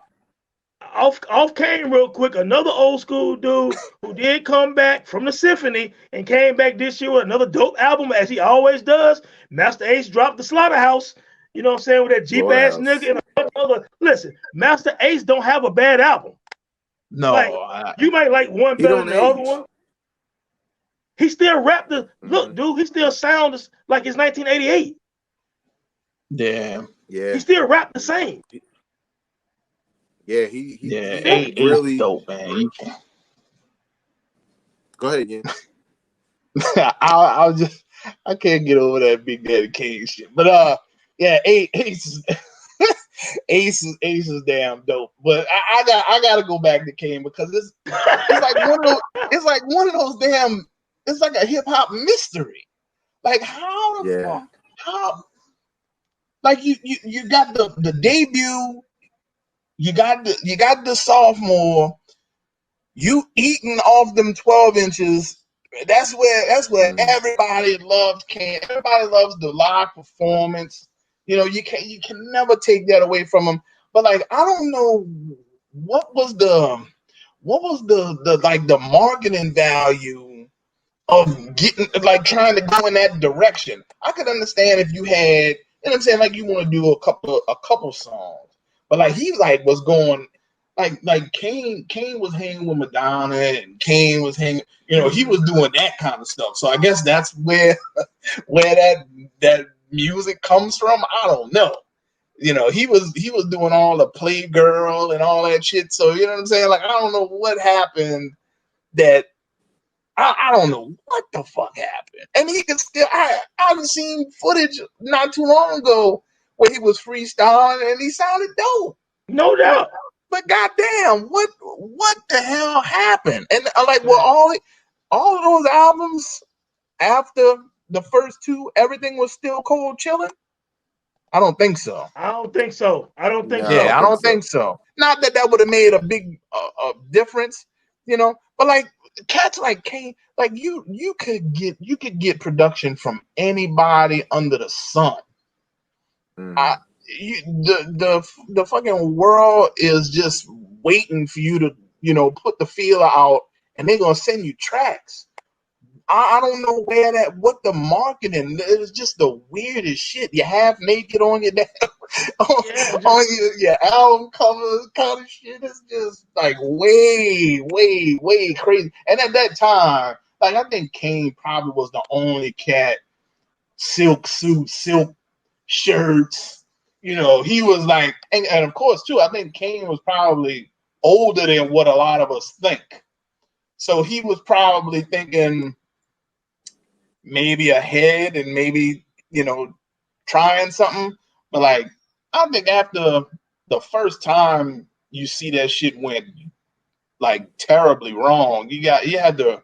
Off Kane real quick, another old school dude who did come back from the Symphony and came back this year with another dope album, as he always does. Master Ace dropped the Slaughterhouse. You know what I'm saying? With that Jeep ass nigga and a bunch of other. Listen, Master Ace don't have a bad album. No, like, you might like one better than the other one. He still rap the look, dude. He still sounds like it's 1988. Yeah. He still rap the same. Yeah, he really dope, man. Go ahead, again. I can't get over that Big Daddy Kane shit. But yeah, Ace is damn dope. But I gotta go back to Kane because it's like one of those damn. It's like a hip hop mystery. Like how the fuck? How? Like you got the debut. You got the sophomore. You eating off them 12 inches. That's where everybody loves Kane. Everybody loves the live performance. You know, you can never take that away from him. But like, I don't know what was the like the marketing value of getting like trying to go in that direction. I could understand if you had, you know what I'm saying, like you want to do a couple songs. But like he like was going like Kane was hanging with Madonna and Kane was hanging, you know, he was doing that kind of stuff. So I guess that's where that music comes from. I don't know. You know, he was doing all the Playgirl and all that shit. So you know what I'm saying? Like I don't know what happened that I don't know what the fuck happened. And he can still I've seen footage not too long ago where he was freestyling and he sounded dope. No doubt. But goddamn, what the hell happened? And like, well, all of those albums after the first two, everything was still cold chilling. I don't think so. I don't think so. I don't think so. Not that would have made a big difference, you know. But like cats like Kane, like you could get production from anybody under the sun. The fucking world is just waiting for you to, you know, put the feeler out, and they're gonna send you tracks. I don't know what the marketing is. Just the weirdest shit. You half naked on your on your album covers kind of shit. It's just like way crazy. And at that time, like I think Kane probably was the only cat, silk suits, silk shirts. You know, he was like, and of course too, I think Kane was probably older than what a lot of us think. So he was probably thinking maybe ahead and maybe, you know, trying something. But like, I think after the first time you see that shit went like terribly wrong, you had to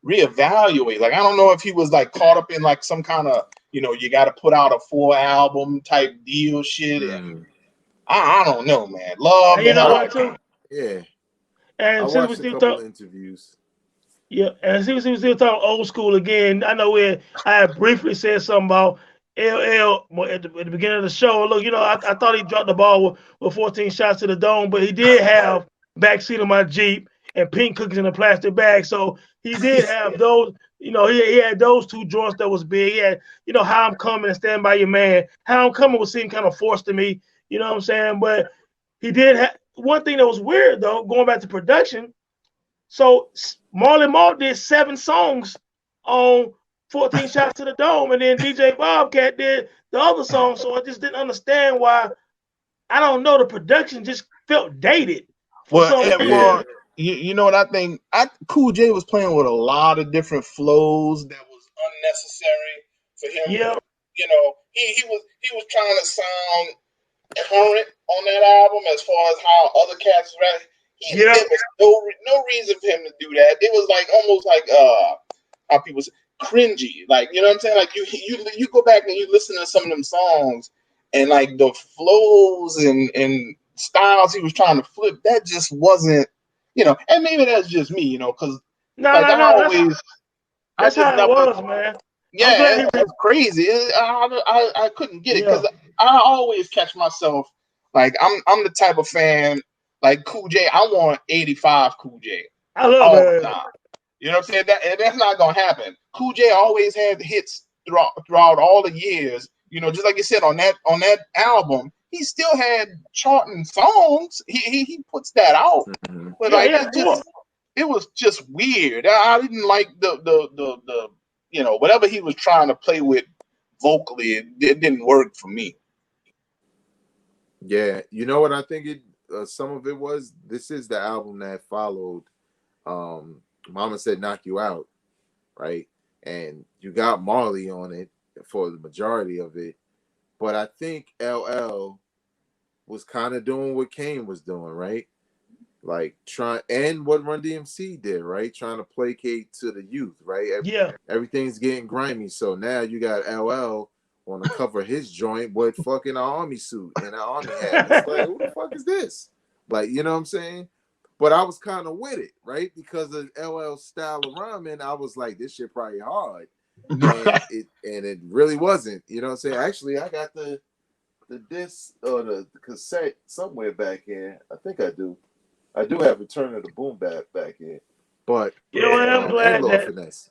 reevaluate. Like, I don't know if he was like caught up in like some kind of, you know, you got to put out a 4-album type deal shit. And I don't know, man. Love, you know what, too? Yeah. And I watched a couple of interviews. Yeah, and see, we still talking old school again. I know where I had briefly said something about LL at the beginning of the show. Look, I thought he dropped the ball with 14 shots to the dome, but he did have backseat of my Jeep and pink cookies in a plastic bag. So he did have those. He had those two joints that was big. He had, How I'm Coming and Stand By Your Man. How I'm Coming was seem kind of forced to me. You know what I'm saying? But he did have one thing that was weird though. Going back to production. So Marley Marl did 7 songs on 14 Shots to the Dome, and then DJ Bobcat did the other song. So I just didn't understand why. I don't know. The production just felt dated for Well, some Yeah. reason. you know what I think? Cool J was playing with a lot of different flows that was unnecessary for him. Yeah, He was trying to sound current on that album as far as how other cats rap. yeah. There was no reason for him to do that. It was like almost like how people say cringy. Like, you know what I'm saying? Like you go back and you listen to some of them songs and like the flows and styles he was trying to flip, that just wasn't, and maybe that's just me, because No, like no, I no. always I That's just how it never, was, man. I'm yeah, glad he. it's crazy. I couldn't get it Yeah, because I always catch myself like I'm the type of fan like Cool J. I want 85 Cool J I love all the it. time. You know what I'm saying? That's not gonna happen. Cool J always had hits throughout all the years. Just like you said on that album, he still had charting songs. He puts that out, Mhm. but Yeah, like yeah, more. it was just weird. I didn't like the whatever he was trying to play with vocally. It didn't work for me. Yeah, you know what I think some of it was. This is the album that followed. Mama Said Knock You Out, right? And you got Marley on it for the majority of it, but I think LL was kind of doing what Kane was doing, right? Like trying, and what Run DMC did, right? Trying to placate to the youth, right? Yeah. Everything's getting grimy, so now you got LL on the cover of his joint with fucking an army suit and an army hat. And it's like, who the fuck is this? Like, you know what I'm saying? But I was kind of with it, right? Because of LL's style of rhyming, I was like, this shit probably hard. And it really wasn't. You know what I'm saying? Actually, I got the disc or the cassette somewhere back here. I think I do. I do have Return of the Boom back here. But I'm and glad Lord that. Finesse.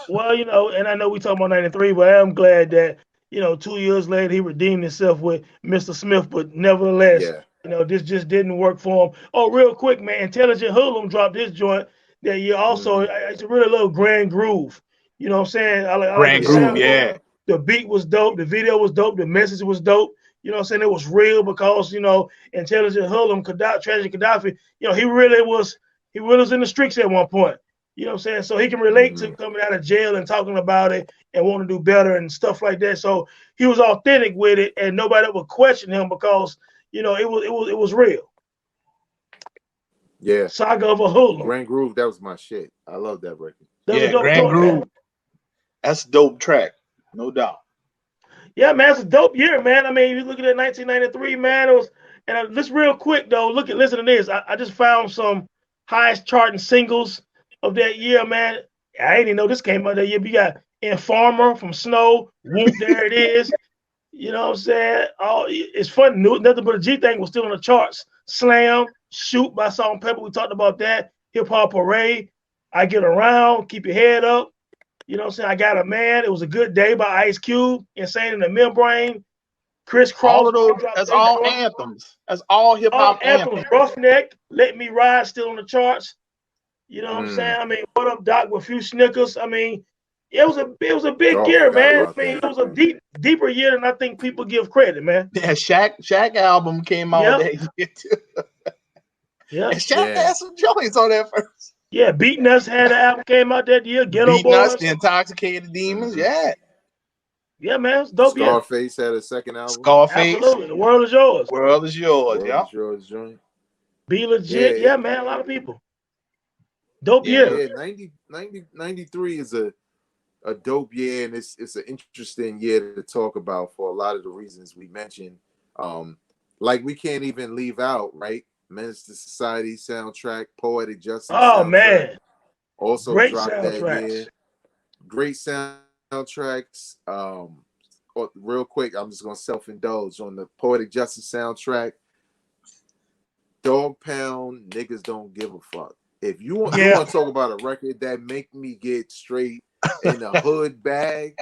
Well, and I know we talking about '93, but I'm glad that 2 years later he redeemed himself with Mr. Smith. But nevertheless, Yeah. this just didn't work for him. Oh, real quick, man, Intelligent Hoodlum dropped his joint that year. Also, Mm-hmm. it's a really little Grand Groove. You know what I'm saying? I like the Grand Groove, sample. yeah. The beat was dope. The video was dope. The message was dope. You know what I'm saying? It was real because Intelligent Hoodlum, Tragic Gaddafi. He really was in the streets at one point. You know what I'm saying? So he can relate to Mm-hmm. coming out of jail and talking about it and want to do better and stuff like that. So he was authentic with it, and nobody would question him because it was real. Yeah. Saga of a hoodlum. Grand Groove, that was my shit. I love that record. That was a Yeah, dope Grand joint, man. Groove. That's a dope track, no doubt. Yeah, man, it's a dope year, man. I mean, if you look at 1993, man, it was. And just real quick though, listen to this. I just found some highest charting singles of that year, man. I didn't even know this came out that year. But you got Informer from Snow, Whoop, there it is. You know what I'm saying? Oh, it's fun. Nothing but a G thing was still on the charts. Slam, Shoot by Salt and Pepper. We talked about that. Hip Hop Parade. I Get Around. Keep Your Head Up. You know what I'm saying? I Got a Man. It was a Good Day by Ice Cube. Insane in the Membrane. Chris All Cross of those, dropped that's their all joint. anthems. That's all hip All hop anthems. anthems. Roughneck. Let Me Ride still on the charts. You know what I'm Mm. saying? I mean, What Up Doc with a few Snickers. I mean, it was a big Oh, year, forgot man. about I mean, that. it was a deeper year than I think people give credit, man. Yeah, Shaq album came out Yep. that year too. And Yep. Shaq Yeah. had some joints on that first. Yeah, Beating Us had an album came out that year. Ghetto Beating Us, Boys. The Intoxicated Demons, Mm-hmm. yeah. Yeah, man, it's a dope year. Scarface had a second album. Scarface, Absolutely. The world is yours. World is Yours, World yeah. is Yours joint. Be Yeah. legit. Yeah, man, a lot of people. Dope year. Yeah. 93 is a dope year, and it's an interesting year to talk about for a lot of the reasons we mentioned. Like we can't even leave out, right? Menace to Society soundtrack, Poetic Justice Oh soundtrack. man. also Great dropped that soundtracks. year. Great soundtracks. Real quick, I'm just gonna self-indulge on the Poetic Justice soundtrack. Dog Pound, Niggas Don't Give a Fuck. If you want to talk about a record that make me get straight in the hood bag,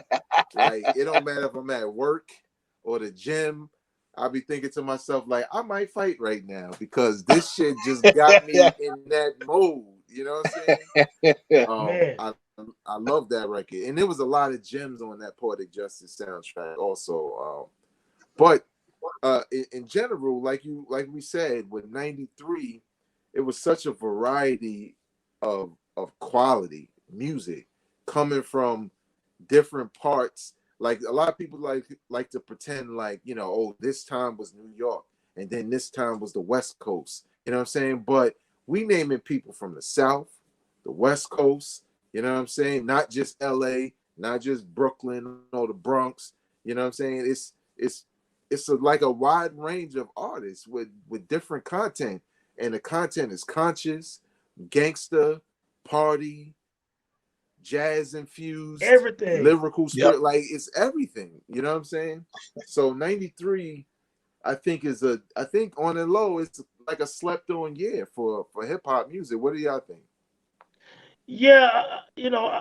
like it don't matter if I'm at work or the gym, I'll be thinking to myself like I might fight right now because this shit just got me in that mode. You know what I'm saying? Man. I love that record, and there was a lot of gems on that Poetic Justice soundtrack also. But in general, like we said, with '93, it was such a variety of quality music coming from different parts. Like a lot of people like to pretend like, you know, oh, this time was New York and then this time was the West Coast. You know what I'm saying? But we naming people from the South, the West Coast, you know what I'm saying? Not just LA, not just Brooklyn or the Bronx. You know what I'm saying? It's like a wide range of artists with different content, and the content is conscious, gangster, party, jazz infused, Everything. lyrical spirit. Like it's everything. You know what I'm saying? So '93, I think on the low, it's like a slept on year for hip hop music. What do y'all think? Yeah, you know,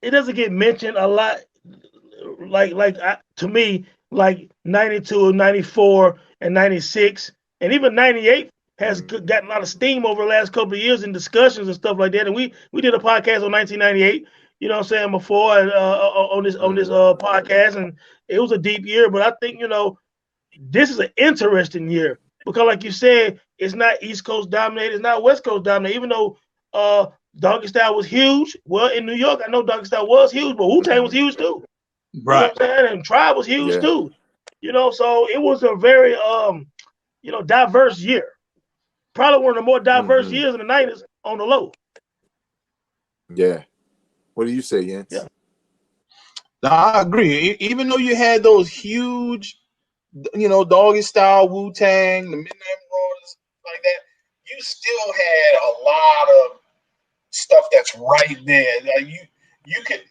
it doesn't get mentioned a lot. To me, like 92, 94, and 96, and even 98 has gotten a lot of steam over the last couple of years in discussions and stuff like that. And we did a podcast on 1998. You know what I'm saying, before on this podcast, and it was a deep year. But I think, you know, this is an interesting year because, like you said, it's not East Coast dominated, it's not West Coast dominated. Even though Doggy Style was huge, well, in New York, I know Doggy Style was huge, but Wu Tang was huge too. Right. You know what I'm saying? And Tribe was huge too. You know, so it was a very diverse year. Probably one of the more diverse years in the 90s on the low. Yeah. What do you say, Jens? Yeah. No, I agree. Even though you had those huge, you know, Doggy Style, Wu Tang, the Midnight Marauders, like that, you still had a lot of stuff that's right there. Like you could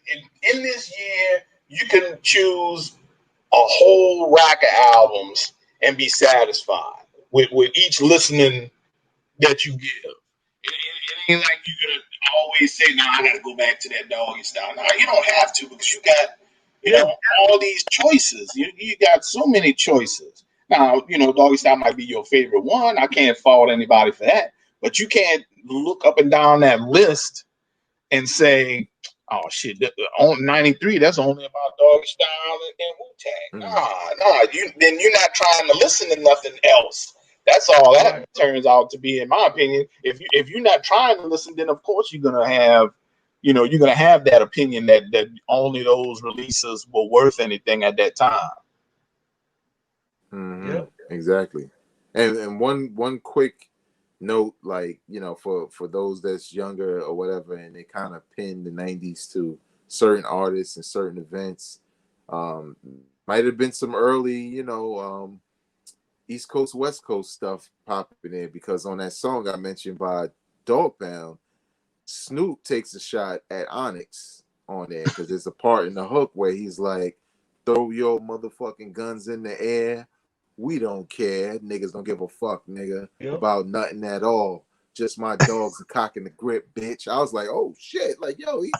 in this year, you can choose a whole rack of albums and be satisfied with each listening that you give. It ain't like you're gonna always say, "Nah, I gotta go back to that Doggy Style." Nah, you don't have to because you got, you know, all these choices. You got so many choices. Now, you know, Doggy Style might be your favorite one. I can't fault anybody for that. But you can't look up and down that list and say, "Oh shit, on '93, that's only about Doggy Style and Wu Tang." Nah, then you're not trying to listen to nothing else. That's all that turns out to be, in my opinion. If you're not trying to listen, then of course you're gonna have, you know, you're gonna have that opinion that only those releases were worth anything at that time. Exactly. And one quick note, like, you know, for those that's younger or whatever, and they kind of pin the '90s to certain artists and certain events. Might have been some early, you know, East Coast, West Coast stuff popping in, because on that song I mentioned by Dog Pound, Snoop takes a shot at Onyx on there because there's a part in the hook where he's like, "Throw your motherfucking guns in the air. We don't care. Niggas don't give a fuck, nigga, about nothing at all. Just my dogs and cocking the grip, bitch." I was like, "Oh shit!" Like, yo, he's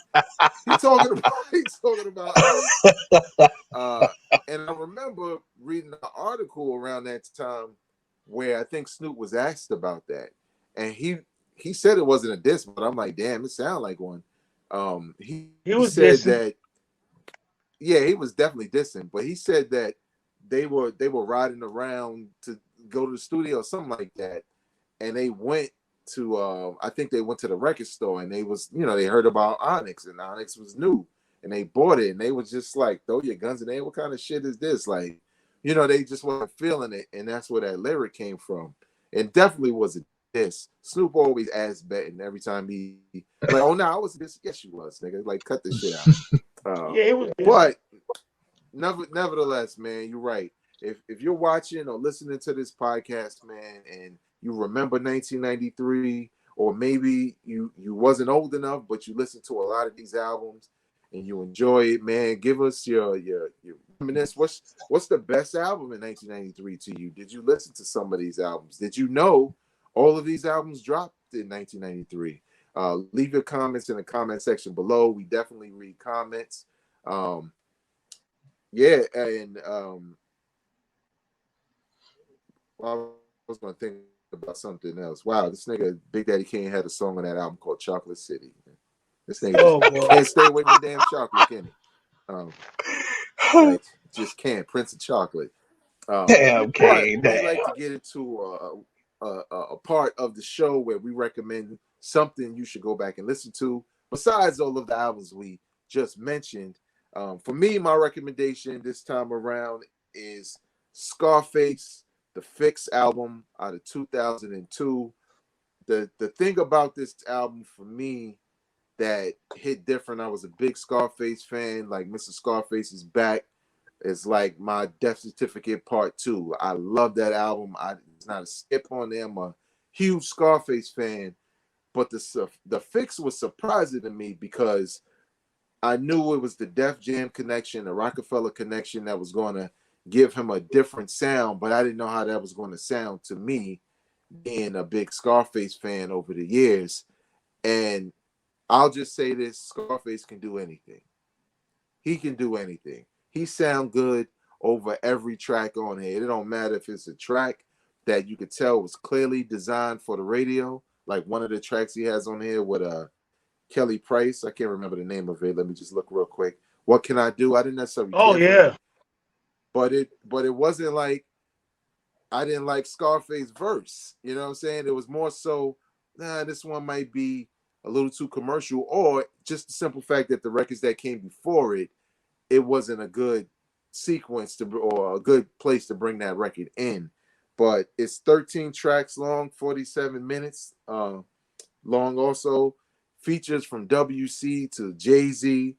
talking about Onyx. And I remember reading an article around that time where I think Snoop was asked about that, and he said it wasn't a diss, but I'm like, damn, it sounded like one. He said dissing. That, yeah, he was definitely dissing, but he said that they were riding around to go to the studio or something like that, and they went to I think they went to the record store, and they was, you know, they heard about Onyx, and Onyx was new, and they bought it, and they was just like, "Throw your guns in there. What kind of shit is this?" Like, you know, they just weren't feeling it, and that's where that lyric came from. It definitely was a diss. Snoop always ass betting every time he like, "Oh no, I was this." Yes, you was, nigga. Like, cut this shit out. Yeah, it was. But nevertheless, man, you're right. If you're watching or listening to this podcast, man, and you remember 1993, or maybe you wasn't old enough, but you listened to a lot of these albums and you enjoy it, man. Give us your reminisce. What's the best album in 1993 to you? Did you listen to some of these albums? Did you know all of these albums dropped in 1993? Leave your comments in the comment section below. We definitely read comments. Yeah, and I was going to think about something else. Wow, this nigga Big Daddy Kane had a song on that album called Chocolate City. This nigga can't stay away from damn chocolate, can he? Like, just can't. Prince of Chocolate. Damn, But Kane, we damn. like to get into a part of the show where we recommend something you should go back and listen to, besides all of the albums we just mentioned. For me, my recommendation this time around is Scarface the Fix Album out of 2002. The thing about this album for me that hit different, I was a big Scarface fan. Like, Mr. Scarface is back. It's like my Death Certificate Part 2. I love that album. It's not a skip on there. I'm a huge Scarface fan. But the Fix was surprising to me because I knew it was the Def Jam connection, the Rockefeller connection that was going to give him a different sound, but I didn't know how that was going to sound to me, being a big Scarface fan over the years. And I'll just say this, Scarface can do anything. He can do anything. He sound good over every track on here. It don't matter if it's a track that you could tell was clearly designed for the radio, like one of the tracks he has on here with Kelly Price. I can't remember the name of it. Let me just look real quick. What Can I Do? I didn't necessarily care for it. But it wasn't like I didn't like Scarface's verse. You know what I'm saying? It was more so, this one might be a little too commercial, or just the simple fact that the records that came before it, it wasn't a good sequence or a good place to bring that record in. But it's 13 tracks long, 47 minutes long. Also features from WC to Jay-Z,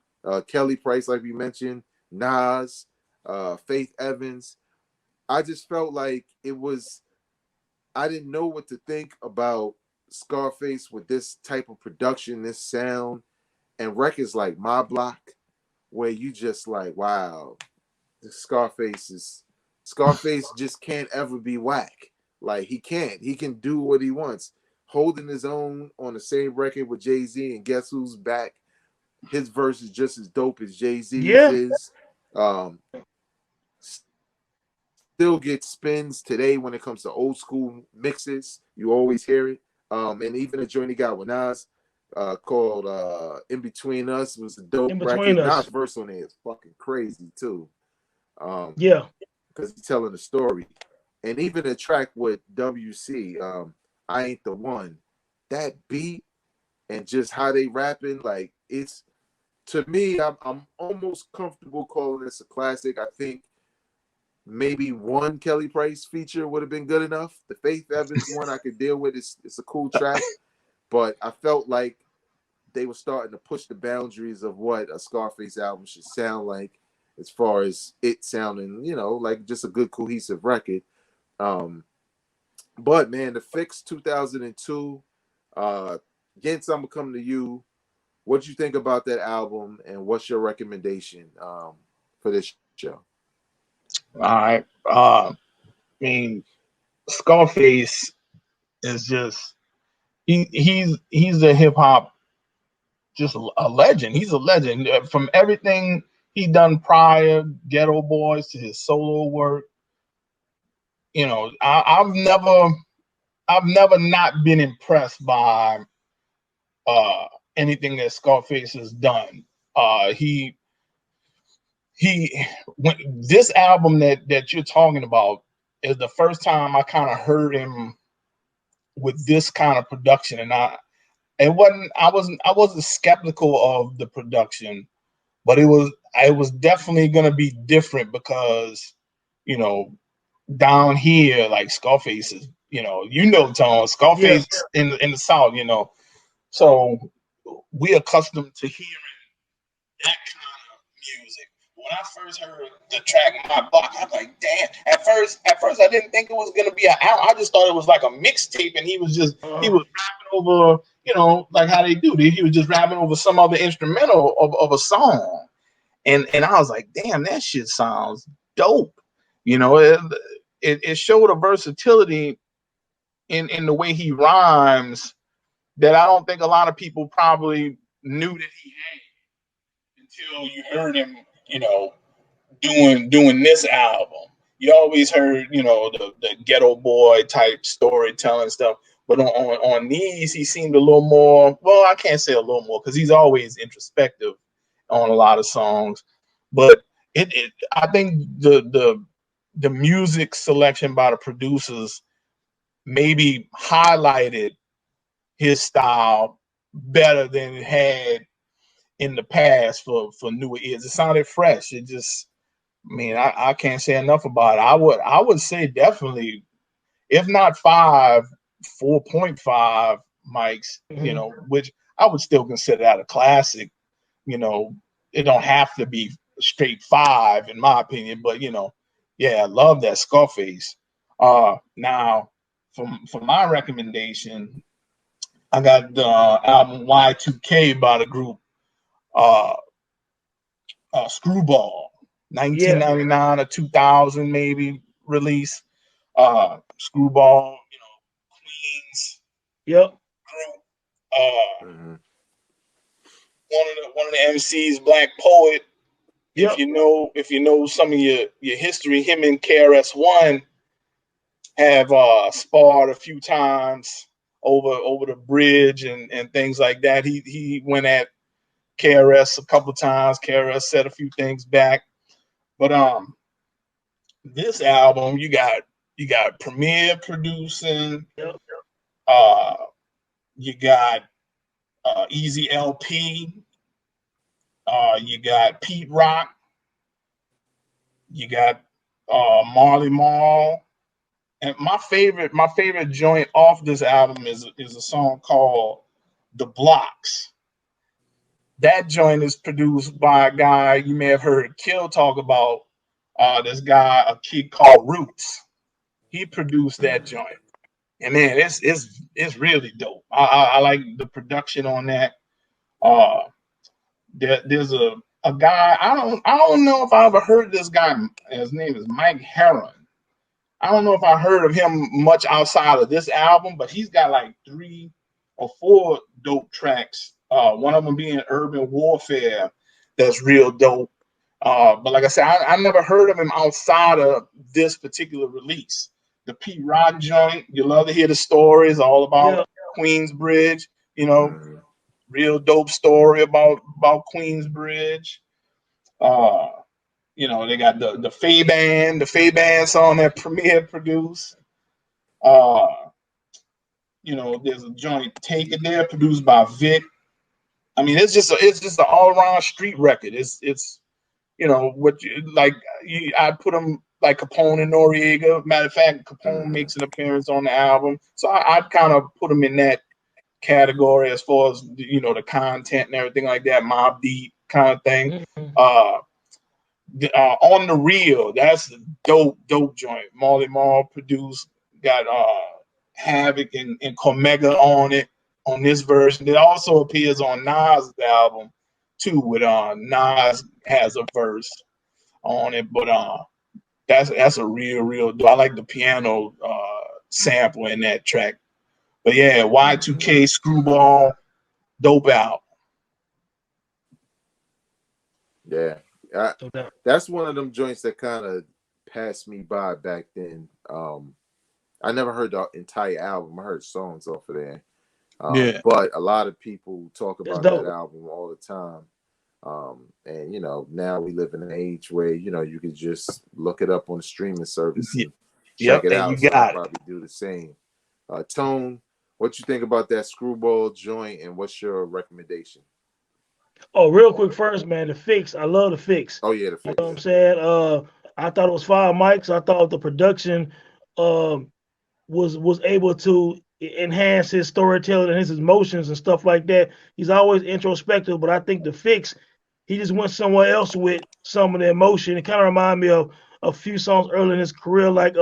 Kelly Price, like we mentioned, Nas, Faith Evans. I just felt like I didn't know what to think about Scarface with this type of production, this sound, and records like My Block, where you just like, wow, Scarface just can't ever be whack. Like, he can't. He can do what he wants. Holding his own on the same record with Jay-Z, and guess who's back? His verse is just as dope as Jay-Z's is. Still gets spins today when it comes to old school mixes. You always hear it. And even the joint he got with Nas called In Between Us was a dope record. Nas' verse on there is fucking crazy too. Because he's telling a story. And even the track with WC, I Ain't the One, that beat and just how they rapping, like, it's, to me, I'm almost comfortable calling this a classic. I think maybe one Kelly Price feature would have been good enough. The Faith Evans one I could deal with. It's a cool track. But I felt like they were starting to push the boundaries of what a Scarface album should sound like, as far as it sounding, like just a good cohesive record. But man, the Fix 2002, Gents, I'm gonna come to you. What you think about that album, and what's your recommendation for this show? All right. I mean, Scarface is just he's a hip hop, just a legend. He's a legend from everything he done prior, Ghetto Boys, to his solo work. I've never not been impressed by anything that Scarface has done. When this album that you're talking about is the first time I kind of heard him with this kind of production, and I wasn't skeptical of the production, but it was definitely gonna be different because down here, like, Scarface is, Tom, Scarface in the South, so we accustomed to hearing that kind of music. When I first heard the track My Block, I was like, damn. At first I didn't think it was gonna be an album. I just thought it was like a mixtape, and he was rapping over, like how they do. He was just rapping over some other instrumental of a song. And I was like, damn, that shit sounds dope. It showed a versatility in the way he rhymes that I don't think a lot of people probably knew that he had until you heard him, doing this album. You always heard, the ghetto boy type storytelling stuff. But on these, he seemed a little more, well, I can't say a little more because he's always introspective on a lot of songs. But I think the music selection by the producers maybe highlighted his style better than it had in the past for newer ears. It sounded fresh. It just, I can't say enough about it. I would say definitely, if not 4.5 mics, which I would still consider that a classic. It don't have to be straight 5 in my opinion, but I love that Scarface. Now for my recommendation, I got the album Y2K by the group Screwball, 1999 or 2000 maybe release. Screwball, Queens Yep. group. One of the MCs, Black Poet. Yep. If you know some of your history, him and KRS-One have sparred a few times over the bridge and things like that. He went at KRS a couple times. KRS said a few things back. But this album, you got Premier producing. Yep. You got Easy LP. You got Pete Rock. You got Marley Marl. And my favorite joint off this album is a song called The Blocks. That joint is produced by a guy you may have heard Kill talk about. This guy, a kid called Roots. He produced that joint, and man, it's really dope. I like the production on that. There's a guy, I don't know if I ever heard this guy. His name is Mike Heron. I don't know if I heard of him much outside of this album, but he's got like 3 or 4 dope tracks. One of them being Urban Warfare, that's real dope. But like I said, I never heard of him outside of this particular release. The Pete Rock joint, you love to hear the stories all about Queensbridge, real dope story about Queensbridge. They got the Faye Band song that Premier produced. There's a joint Take It There produced by Vic. It's just an all around street record. It's I'd put them like Capone and Noriega. Matter of fact, Capone makes an appearance on the album, so I'd kind of put them in that category as far as the content and everything like that. Mobb Deep kind of thing. On the Real, that's a dope joint. Marley Marl produced, got Havoc and Cormega on it on this version. It also appears on Nas' album too, with Nas has a verse on it, but that's a real I like the piano sample in that track. But yeah, Y2K Screwball, dope out. Yeah. That's one of them joints that kind of passed me by back then. I never heard the entire album. I heard songs off of there. But a lot of people talk about that album all the time. And now we live in an age where you can just look it up on the streaming service and check it out. So I'll probably do the same. Tone, what you think about that Screwball joint, and what's your recommendation? Oh, real quick first, man, the Fix. I love the Fix. Oh yeah, the Fix. You know what I'm saying? I thought it was 5 mics. I thought the production was able to enhance his storytelling and his emotions and stuff like that. He's always introspective, but I think the Fix, he just went somewhere else with some of the emotion. It kind of reminded me of a few songs early in his career, like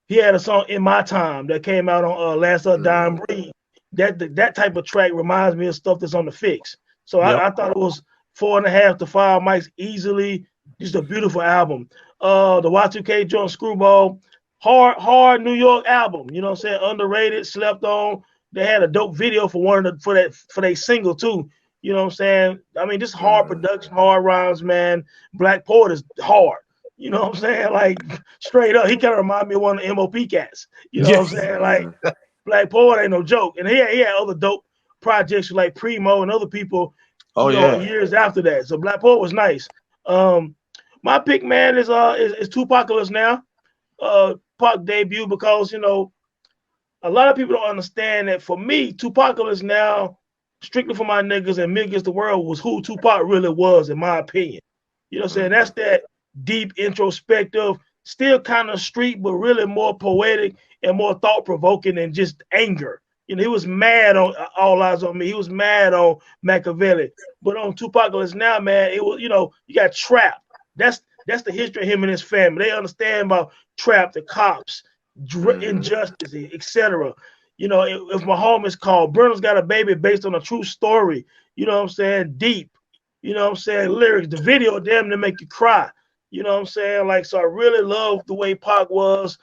he had a song "In My Time" that came out on Last Up Dying Breed. That type of track reminds me of stuff that's on the Fix. So Yep. I thought it was 4.5 to 5 mics easily. Just a beautiful album. The Y2K joint Screwball, hard New York album. You know what I'm saying? Underrated, slept on. They had a dope video for their single too. You know what I'm saying? I mean, just hard production, hard rhymes, man. Black Poet is hard. You know what I'm saying? Like straight up, he kind of remind me of one of the MOP cats. You know what I'm saying? Like Black Poet ain't no joke. And he had other dope projects like Primo and other people. Years after that. So Black Poet was nice. My pick, man, is Tupacalypse Now. Pac debut, because a lot of people don't understand that for me, Tupacalypse Now, strictly for my niggas and Me Against the World, was who Tupac really was, in my opinion. You know what I'm saying? That's that deep, introspective, still kind of street, but really more poetic and more thought-provoking than just anger. He was mad on All Eyes on Me. He was mad on Machiavelli. But on Tupacalypse Now, man, it was, you got Trap. That's the history of him and his family. They understand about Trap, the cops, injustice, etc. If my home is called Brenner's Got a Baby, based on a true story, you know what I'm saying? Deep, you know what I'm saying? Lyrics, the video, damn, to make you cry. You know what I'm saying? Like, so I really love the way Pac was,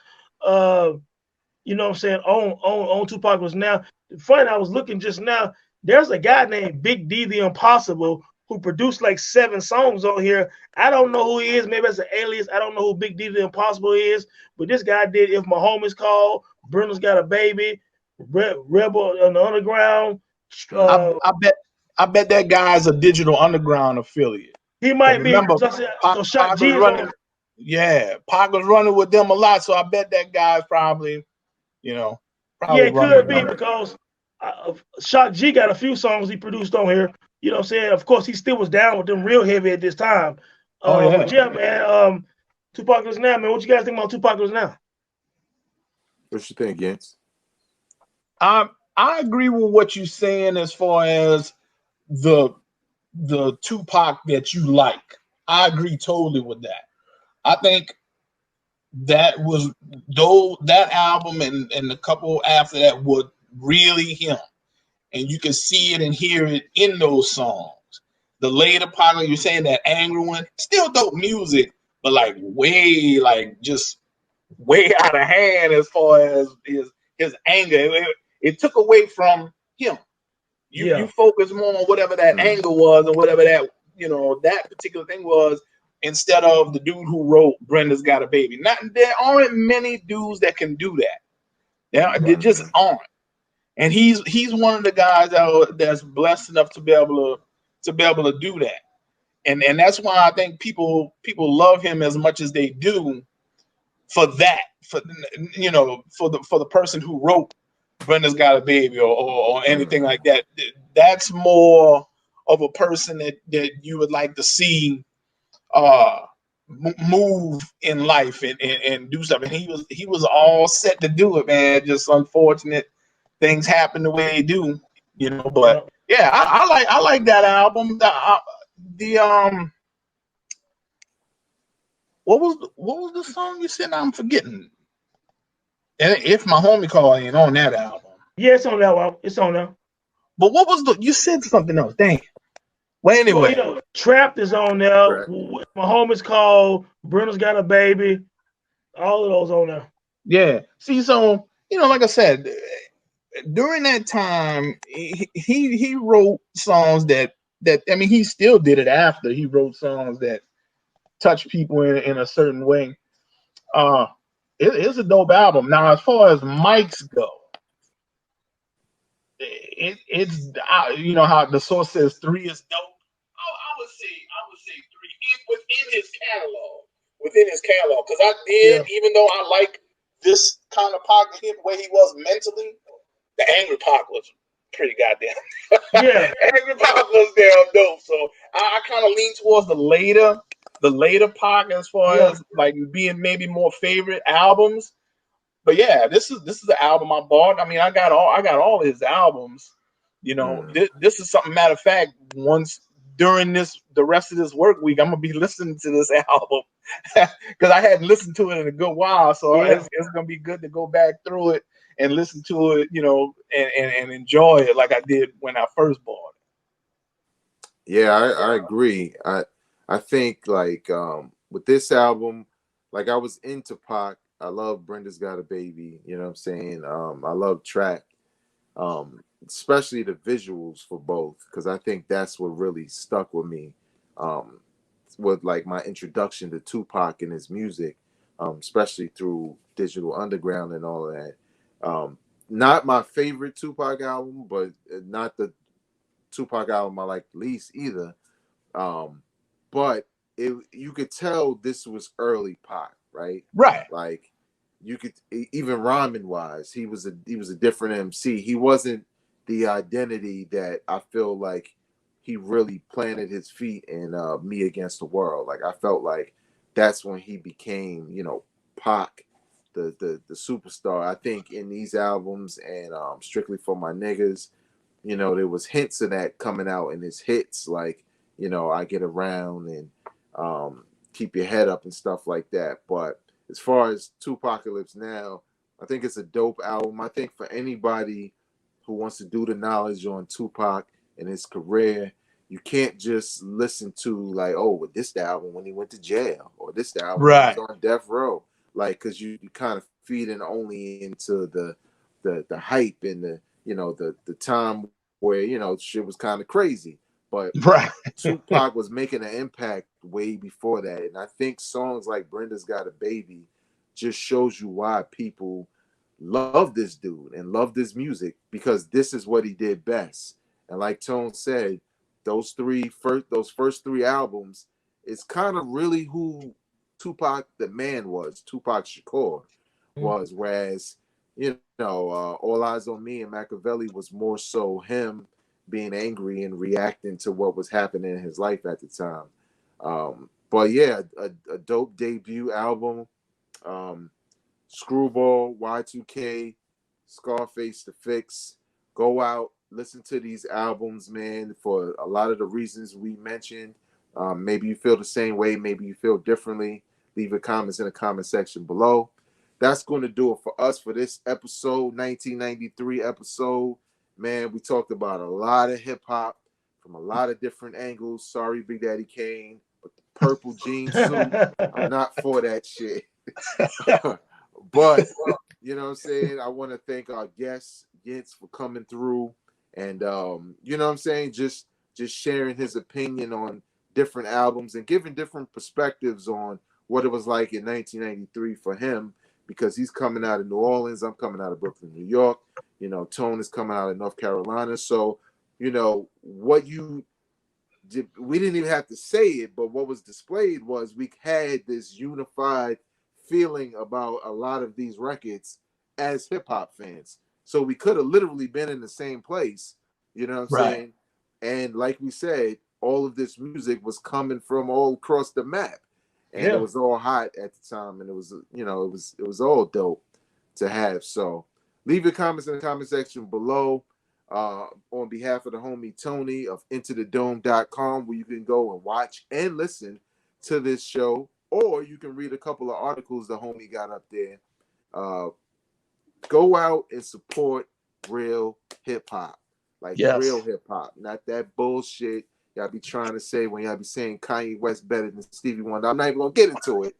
you know what I'm saying, on Tupacalypse Now. Funny, I was looking just now, there's a guy named Big D the Impossible who produced like 7 songs on here. I don't know who he is. Maybe it's an alias. I don't know who Big D the Impossible is, but this guy did If My Home Is Called, Brenner's Got a Baby, Rebel on the Underground. I bet that guy's a Digital Underground affiliate. He might be. Remember, So Shock G is running. Yeah, Pac was running with them a lot, so I bet that guy's probably, yeah, it could be, because Shock G got a few songs he produced on here. You know what I'm saying? Of course, he still was down with them real heavy at this time. But yeah, man, Tupacalypse Now, man. What you guys think about Tupacalypse Now? What you think, Gents? I agree with what you're saying as far as the Tupac that you like. I agree totally with that. I think that album and the couple after that were really him. And you can see it and hear it in those songs. The later part, you're saying that angry one, still dope music, but like way out of hand as far as his anger. It took away from him. You focus more on whatever that anger was or whatever that that particular thing was, instead of the dude who wrote Brenda's Got a Baby. There aren't many dudes that can do that. There just aren't. And he's one of the guys that's blessed enough to be able to do that. And that's why I think people love him as much as they do for that, for the person who wrote Brenda's Got a Baby or anything like that. That's more of a person that you would like to see move in life and do stuff. And he was all set to do it, man. Just unfortunate things happen the way they do, But yeah, I like that album. What was the song you said? I'm forgetting. And If My Homie Call ain't on that album. Yeah, it's on that one. It's on there. But what was you said something else? Dang. Well, anyway, Trapped is on there. Right. My Home Is Called, Brenner's Got a Baby. All of those on there. Yeah. See, so like I said, during that time, he wrote songs that I mean, he still did it after he wrote songs that touch people in a certain way. It's a dope album. Now, as far as mics go, it's how the source says 3 is dope. I would say 3 within his catalog. Because I did, even though I like this kind of Pac, where he was mentally, the Angry Pac was pretty goddamn. Yeah, Angry Pac was damn dope. So I kind of lean towards the later Pac as far as like being maybe more favorite albums. But yeah, this is the album I bought. I mean, I got all his albums. This is something. Matter of fact, once during the rest of this work week, I'm gonna be listening to this album because I hadn't listened to it in a good while. So Yeah. it's gonna be good to go back through it and listen to it, and enjoy it like I did when I first bought it. Yeah, I agree. I think like with this album, like I was into Pac. I love Brenda's Got a Baby. You know what I'm saying? I love Track. Especially the visuals for both, because I think that's what really stuck with me. With like my introduction to Tupac and his music, especially through Digital Underground and all of that. Not my favorite Tupac album, but not the Tupac album I like least either. But you could tell this was early Pac, right? Right. Like you could even rhyming wise, he was a different MC. He wasn't the identity that I feel like he really planted his feet in Me Against the World. Like I felt like that's when he became, Pac, the superstar. I think in these albums and Strictly for My Niggas, there was hints of that coming out in his hits, like, I Get Around and Keep Your Head Up and stuff like that. But as far as Tupacalypse Now, I think it's a dope album. I think for anybody who wants to do the knowledge on Tupac and his career, you can't just listen to like, oh, well, this the album when he went to jail, or this the album when he was on death row. Like, because you kind of feeding only into the hype and the time where shit was kind of crazy. But Tupac was making an impact way before that, and I think songs like Brenda's Got a Baby just shows you why people love this dude and love this music, because this is what he did best. And like Tone said, those first three albums is kind of really who Tupac the man was. Tupac Shakur was, whereas All Eyes on Me and Machiavelli was more so him being angry and reacting to what was happening in his life at the time. But yeah, a dope debut album. Screwball, Y2K, Scarface the Fix. Go out, listen to these albums, man, for a lot of the reasons we mentioned. Maybe you feel the same way, maybe you feel differently. Leave your comments in the comment section below. That's going to do it for us for this episode, 1993 episode. Man, we talked about a lot of hip hop from a lot of different angles. Sorry, Big Daddy Kane, but the purple jean suit, I'm not for that shit. But you know what I'm saying? I want to thank our guest, Yitz, for coming through and you know what I'm saying, just sharing his opinion on different albums and giving different perspectives on what it was like in 1993 for him, because he's coming out of New Orleans, I'm coming out of Brooklyn, New York. Tone is coming out of North Carolina. So, what you did, we didn't even have to say it, but what was displayed was we had this unified feeling about a lot of these records as hip hop fans. So we could have literally been in the same place, you know what I'm saying? And like we said, all of this music was coming from all across the map, and it was all hot at the time, and it was, it was all dope to have. So leave your comments in the comment section below. On behalf of the homie Tony of IntoTheDome.com, where you can go and watch and listen to this show, or you can read a couple of articles the homie got up there. Go out and support real hip hop, like real hip hop, not that bullshit y'all be trying to say when y'all be saying Kanye West better than Stevie Wonder. I'm not even gonna get into it,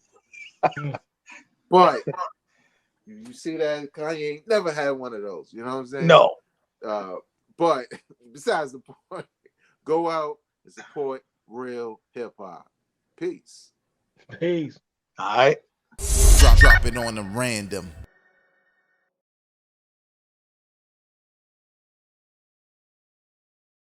but you see that Kanye ain't never had one of those. You know what I'm saying? No. But besides the point, go out and support real hip hop. Peace. Peace. All right. Drop it on the random.